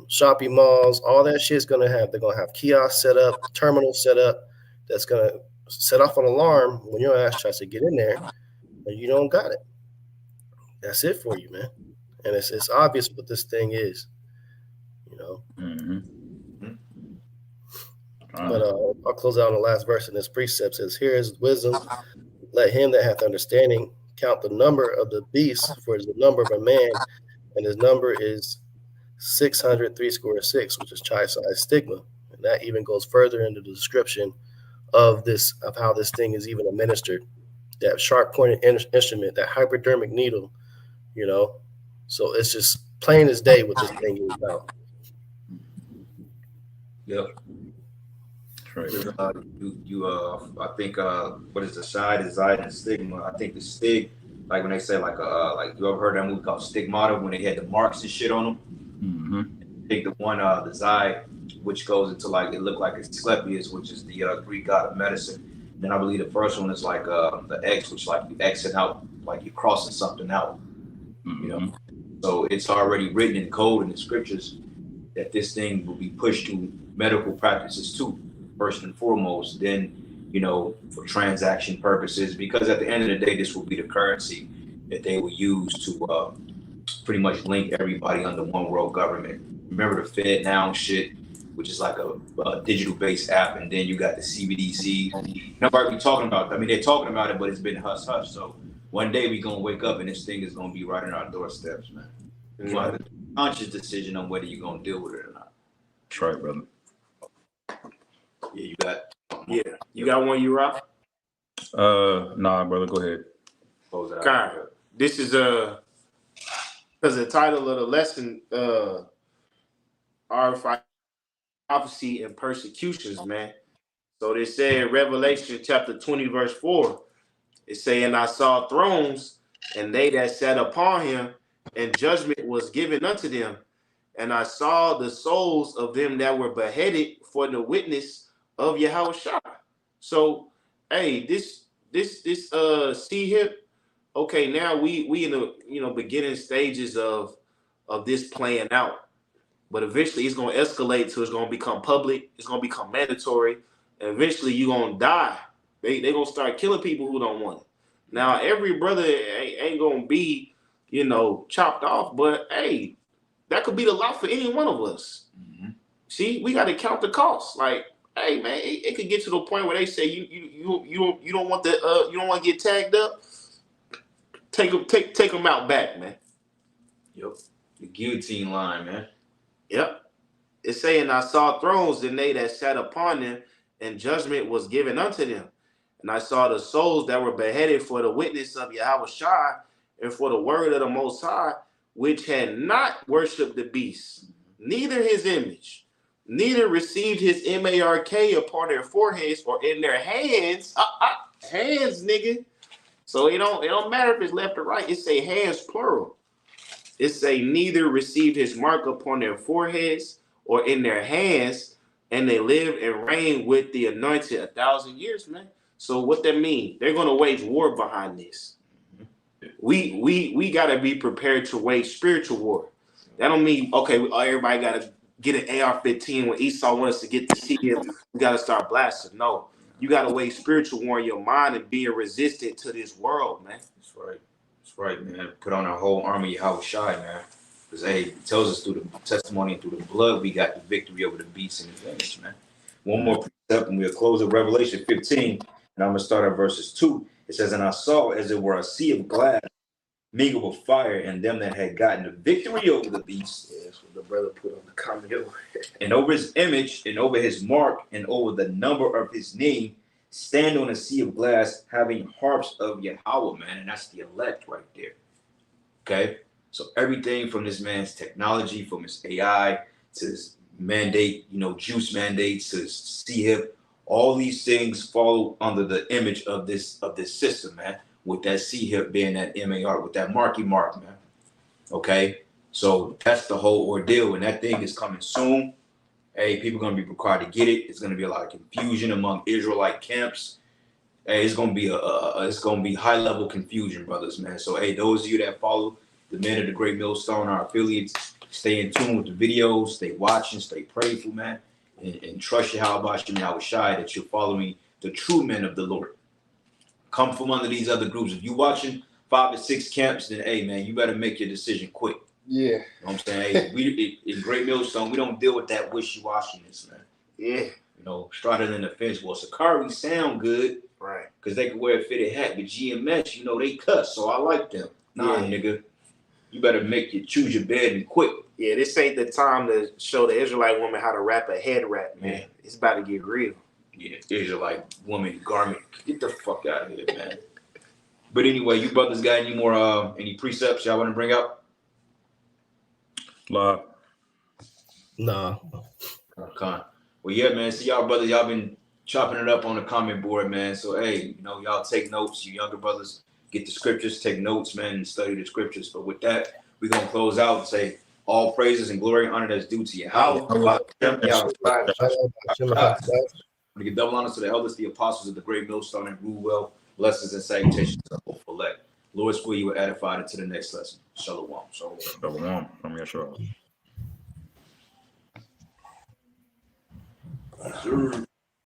Speaker 3: shopping malls. All that shit's they're gonna have kiosks set up, terminals set up, that's gonna set off an alarm when your ass tries to get in there and you don't got it. That's it for you, man. And it's obvious what this thing is, you know.
Speaker 4: Mm-hmm.
Speaker 3: But I'll close out on the last verse in this precept. Says, here is wisdom. Let him that hath understanding count the number of the beast, for it is the number of a man, and his number is 603 score 6, which is chi-size stigma. And that even goes further into the description of how this thing is even administered. That sharp pointed instrument, that hypodermic needle, you know. So it's just plain as day what this thing is about.
Speaker 2: Yep.
Speaker 4: Right.
Speaker 2: I think what is the shy, desire, and stigma? I think the stig, like when they say like you ever heard that movie called Stigmata when they had the marks and shit on them?
Speaker 4: Mm-hmm.
Speaker 2: I think the one the Zai, which goes into like it looked like Asclepius, which is the Greek god of medicine. And then I believe the first one is like the X, which like you exit out, like you're crossing something out.
Speaker 4: Mm-hmm.
Speaker 2: You know, so it's already written in code in the scriptures that this thing will be pushed to medical practices too, first and foremost, then, you know, for transaction purposes, because at the end of the day, this will be the currency that they will use to pretty much link everybody under one world government. Remember the Fed now shit, which is like a digital based app, and then you got the CBDC. Nobody be talking about, I mean, they're talking about it, but it's been hush hush. So one day we're gonna wake up and this thing is gonna be right in our doorsteps, man. You have a conscious decision on whether you're gonna deal with it or not.
Speaker 4: That's right, brother.
Speaker 2: Yeah, you got.
Speaker 1: Yeah, you got one, you Rob?
Speaker 4: Nah, brother, go ahead.
Speaker 2: Close it out.
Speaker 1: God, this is because the title of the lesson, our prophecy and persecutions, man. So they say in Revelation chapter 20, verse 4, it say, and I saw thrones, and they that sat upon him, and judgment was given unto them. And I saw the souls of them that were beheaded for the witness of YAHAWAHSHI. So, hey, this see here, okay, now we in the beginning stages of this playing out. But eventually it's gonna escalate to it's gonna become public, it's gonna become mandatory, and eventually you're gonna die. They gonna start killing people who don't want it. Now every brother ain't gonna be, chopped off, but hey, that could be the lot for any one of us.
Speaker 2: Mm-hmm.
Speaker 1: See, we got to count the cost. Like, hey man, it could get to the point where they say you don't want you don't want to get tagged up. Take them out back, man.
Speaker 2: Yep. The guillotine line, man.
Speaker 1: Yep. It's saying I saw thrones and they that sat upon them, and judgment was given unto them. And I saw the souls that were beheaded for the witness of YAHAWAHSHI and for the word of the Most High, which had not worshipped the beast, neither his image, neither received his mark upon their foreheads or in their hands. Hands, nigga. So it don't matter if it's left or right. It say hands plural. It say neither received his mark upon their foreheads or in their hands, and they live and reign with the anointed 1,000 years, man. So what that mean? They're gonna wage war behind this. We gotta be prepared to wage spiritual war. That don't mean okay. Everybody gotta get an AR-15 when Esau wants us to get to see him. We gotta start blasting. No, you gotta wage spiritual war in your mind and being resistant to this world, man.
Speaker 2: That's right. That's right, man. Put on our whole army of YAHAWAHSHI, man. Because hey, it tells us through the testimony and through the blood, we got the victory over the beast in his image, man. One more precept, and we'll close at Revelation 15, and I'm gonna start at verses 2. It says, and I saw as it were a sea of glass mingled with fire, and them that had gotten the victory over the beast.
Speaker 1: Yeah, that's what the brother put on the comment.
Speaker 2: And over his image, and over his mark, and over the number of his name, stand on a sea of glass, having harps of Yahweh, man, and that's the elect right there. Okay, so everything from this man's technology, from his AI to his mandate, juice mandates to his C-hip, all these things fall under the image of this system, man. With that C-hip being that MAR, with that marky mark, man. Okay, so that's the whole ordeal, and that thing is coming soon. Hey, people are gonna be required to get it. It's gonna be a lot of confusion among Israelite camps. Hey, it's gonna be high level confusion, brothers, man. So hey, those of you that follow the Men of the Great Millstone, our affiliates, stay in tune with the videos, stay watching, stay prayerful, man, and trust YAHAWAHSHI that you're following the true men of the Lord. Come from under these other groups. If you're watching 5 or 6 camps, then hey, man, you better make your decision quick.
Speaker 1: Yeah.
Speaker 2: You know what I'm saying? Hey, we in Great Millstone, we don't deal with that wishy-washiness, man.
Speaker 1: Yeah.
Speaker 2: Straddling the fence. Well, Sakari sound good.
Speaker 1: Right.
Speaker 2: Because they can wear a fitted hat, but GMS, you know, they cuss, so I like them. Nah,
Speaker 1: Yeah.
Speaker 2: nigga. You better choose your bed and quick.
Speaker 1: Yeah, this ain't the time to show the Israelite woman how to wrap a head wrap, man.
Speaker 2: Yeah.
Speaker 1: It's about to get real.
Speaker 2: Yeah, Israelite woman garment. Get the fuck out of here, man. But anyway, you brothers got any more any precepts y'all want to bring up?
Speaker 4: Law.
Speaker 3: Nah.
Speaker 2: Con. Well, yeah, man. See y'all brothers, y'all been chopping it up on the comment board, man. So hey, you know, y'all take notes. You younger brothers, get the scriptures, take notes, man, and study the scriptures. But with that, we're gonna close out and say all praises and glory and honor that's due to YAHAWAH. We give double honors to the elders, the apostles of the great millstone and rule well. Blessings and salutations to the hopeful elect. Lord, will you were edified into the next lesson. Shalom. Shalom.
Speaker 4: Shalom. I'm your shalom.
Speaker 2: Sure.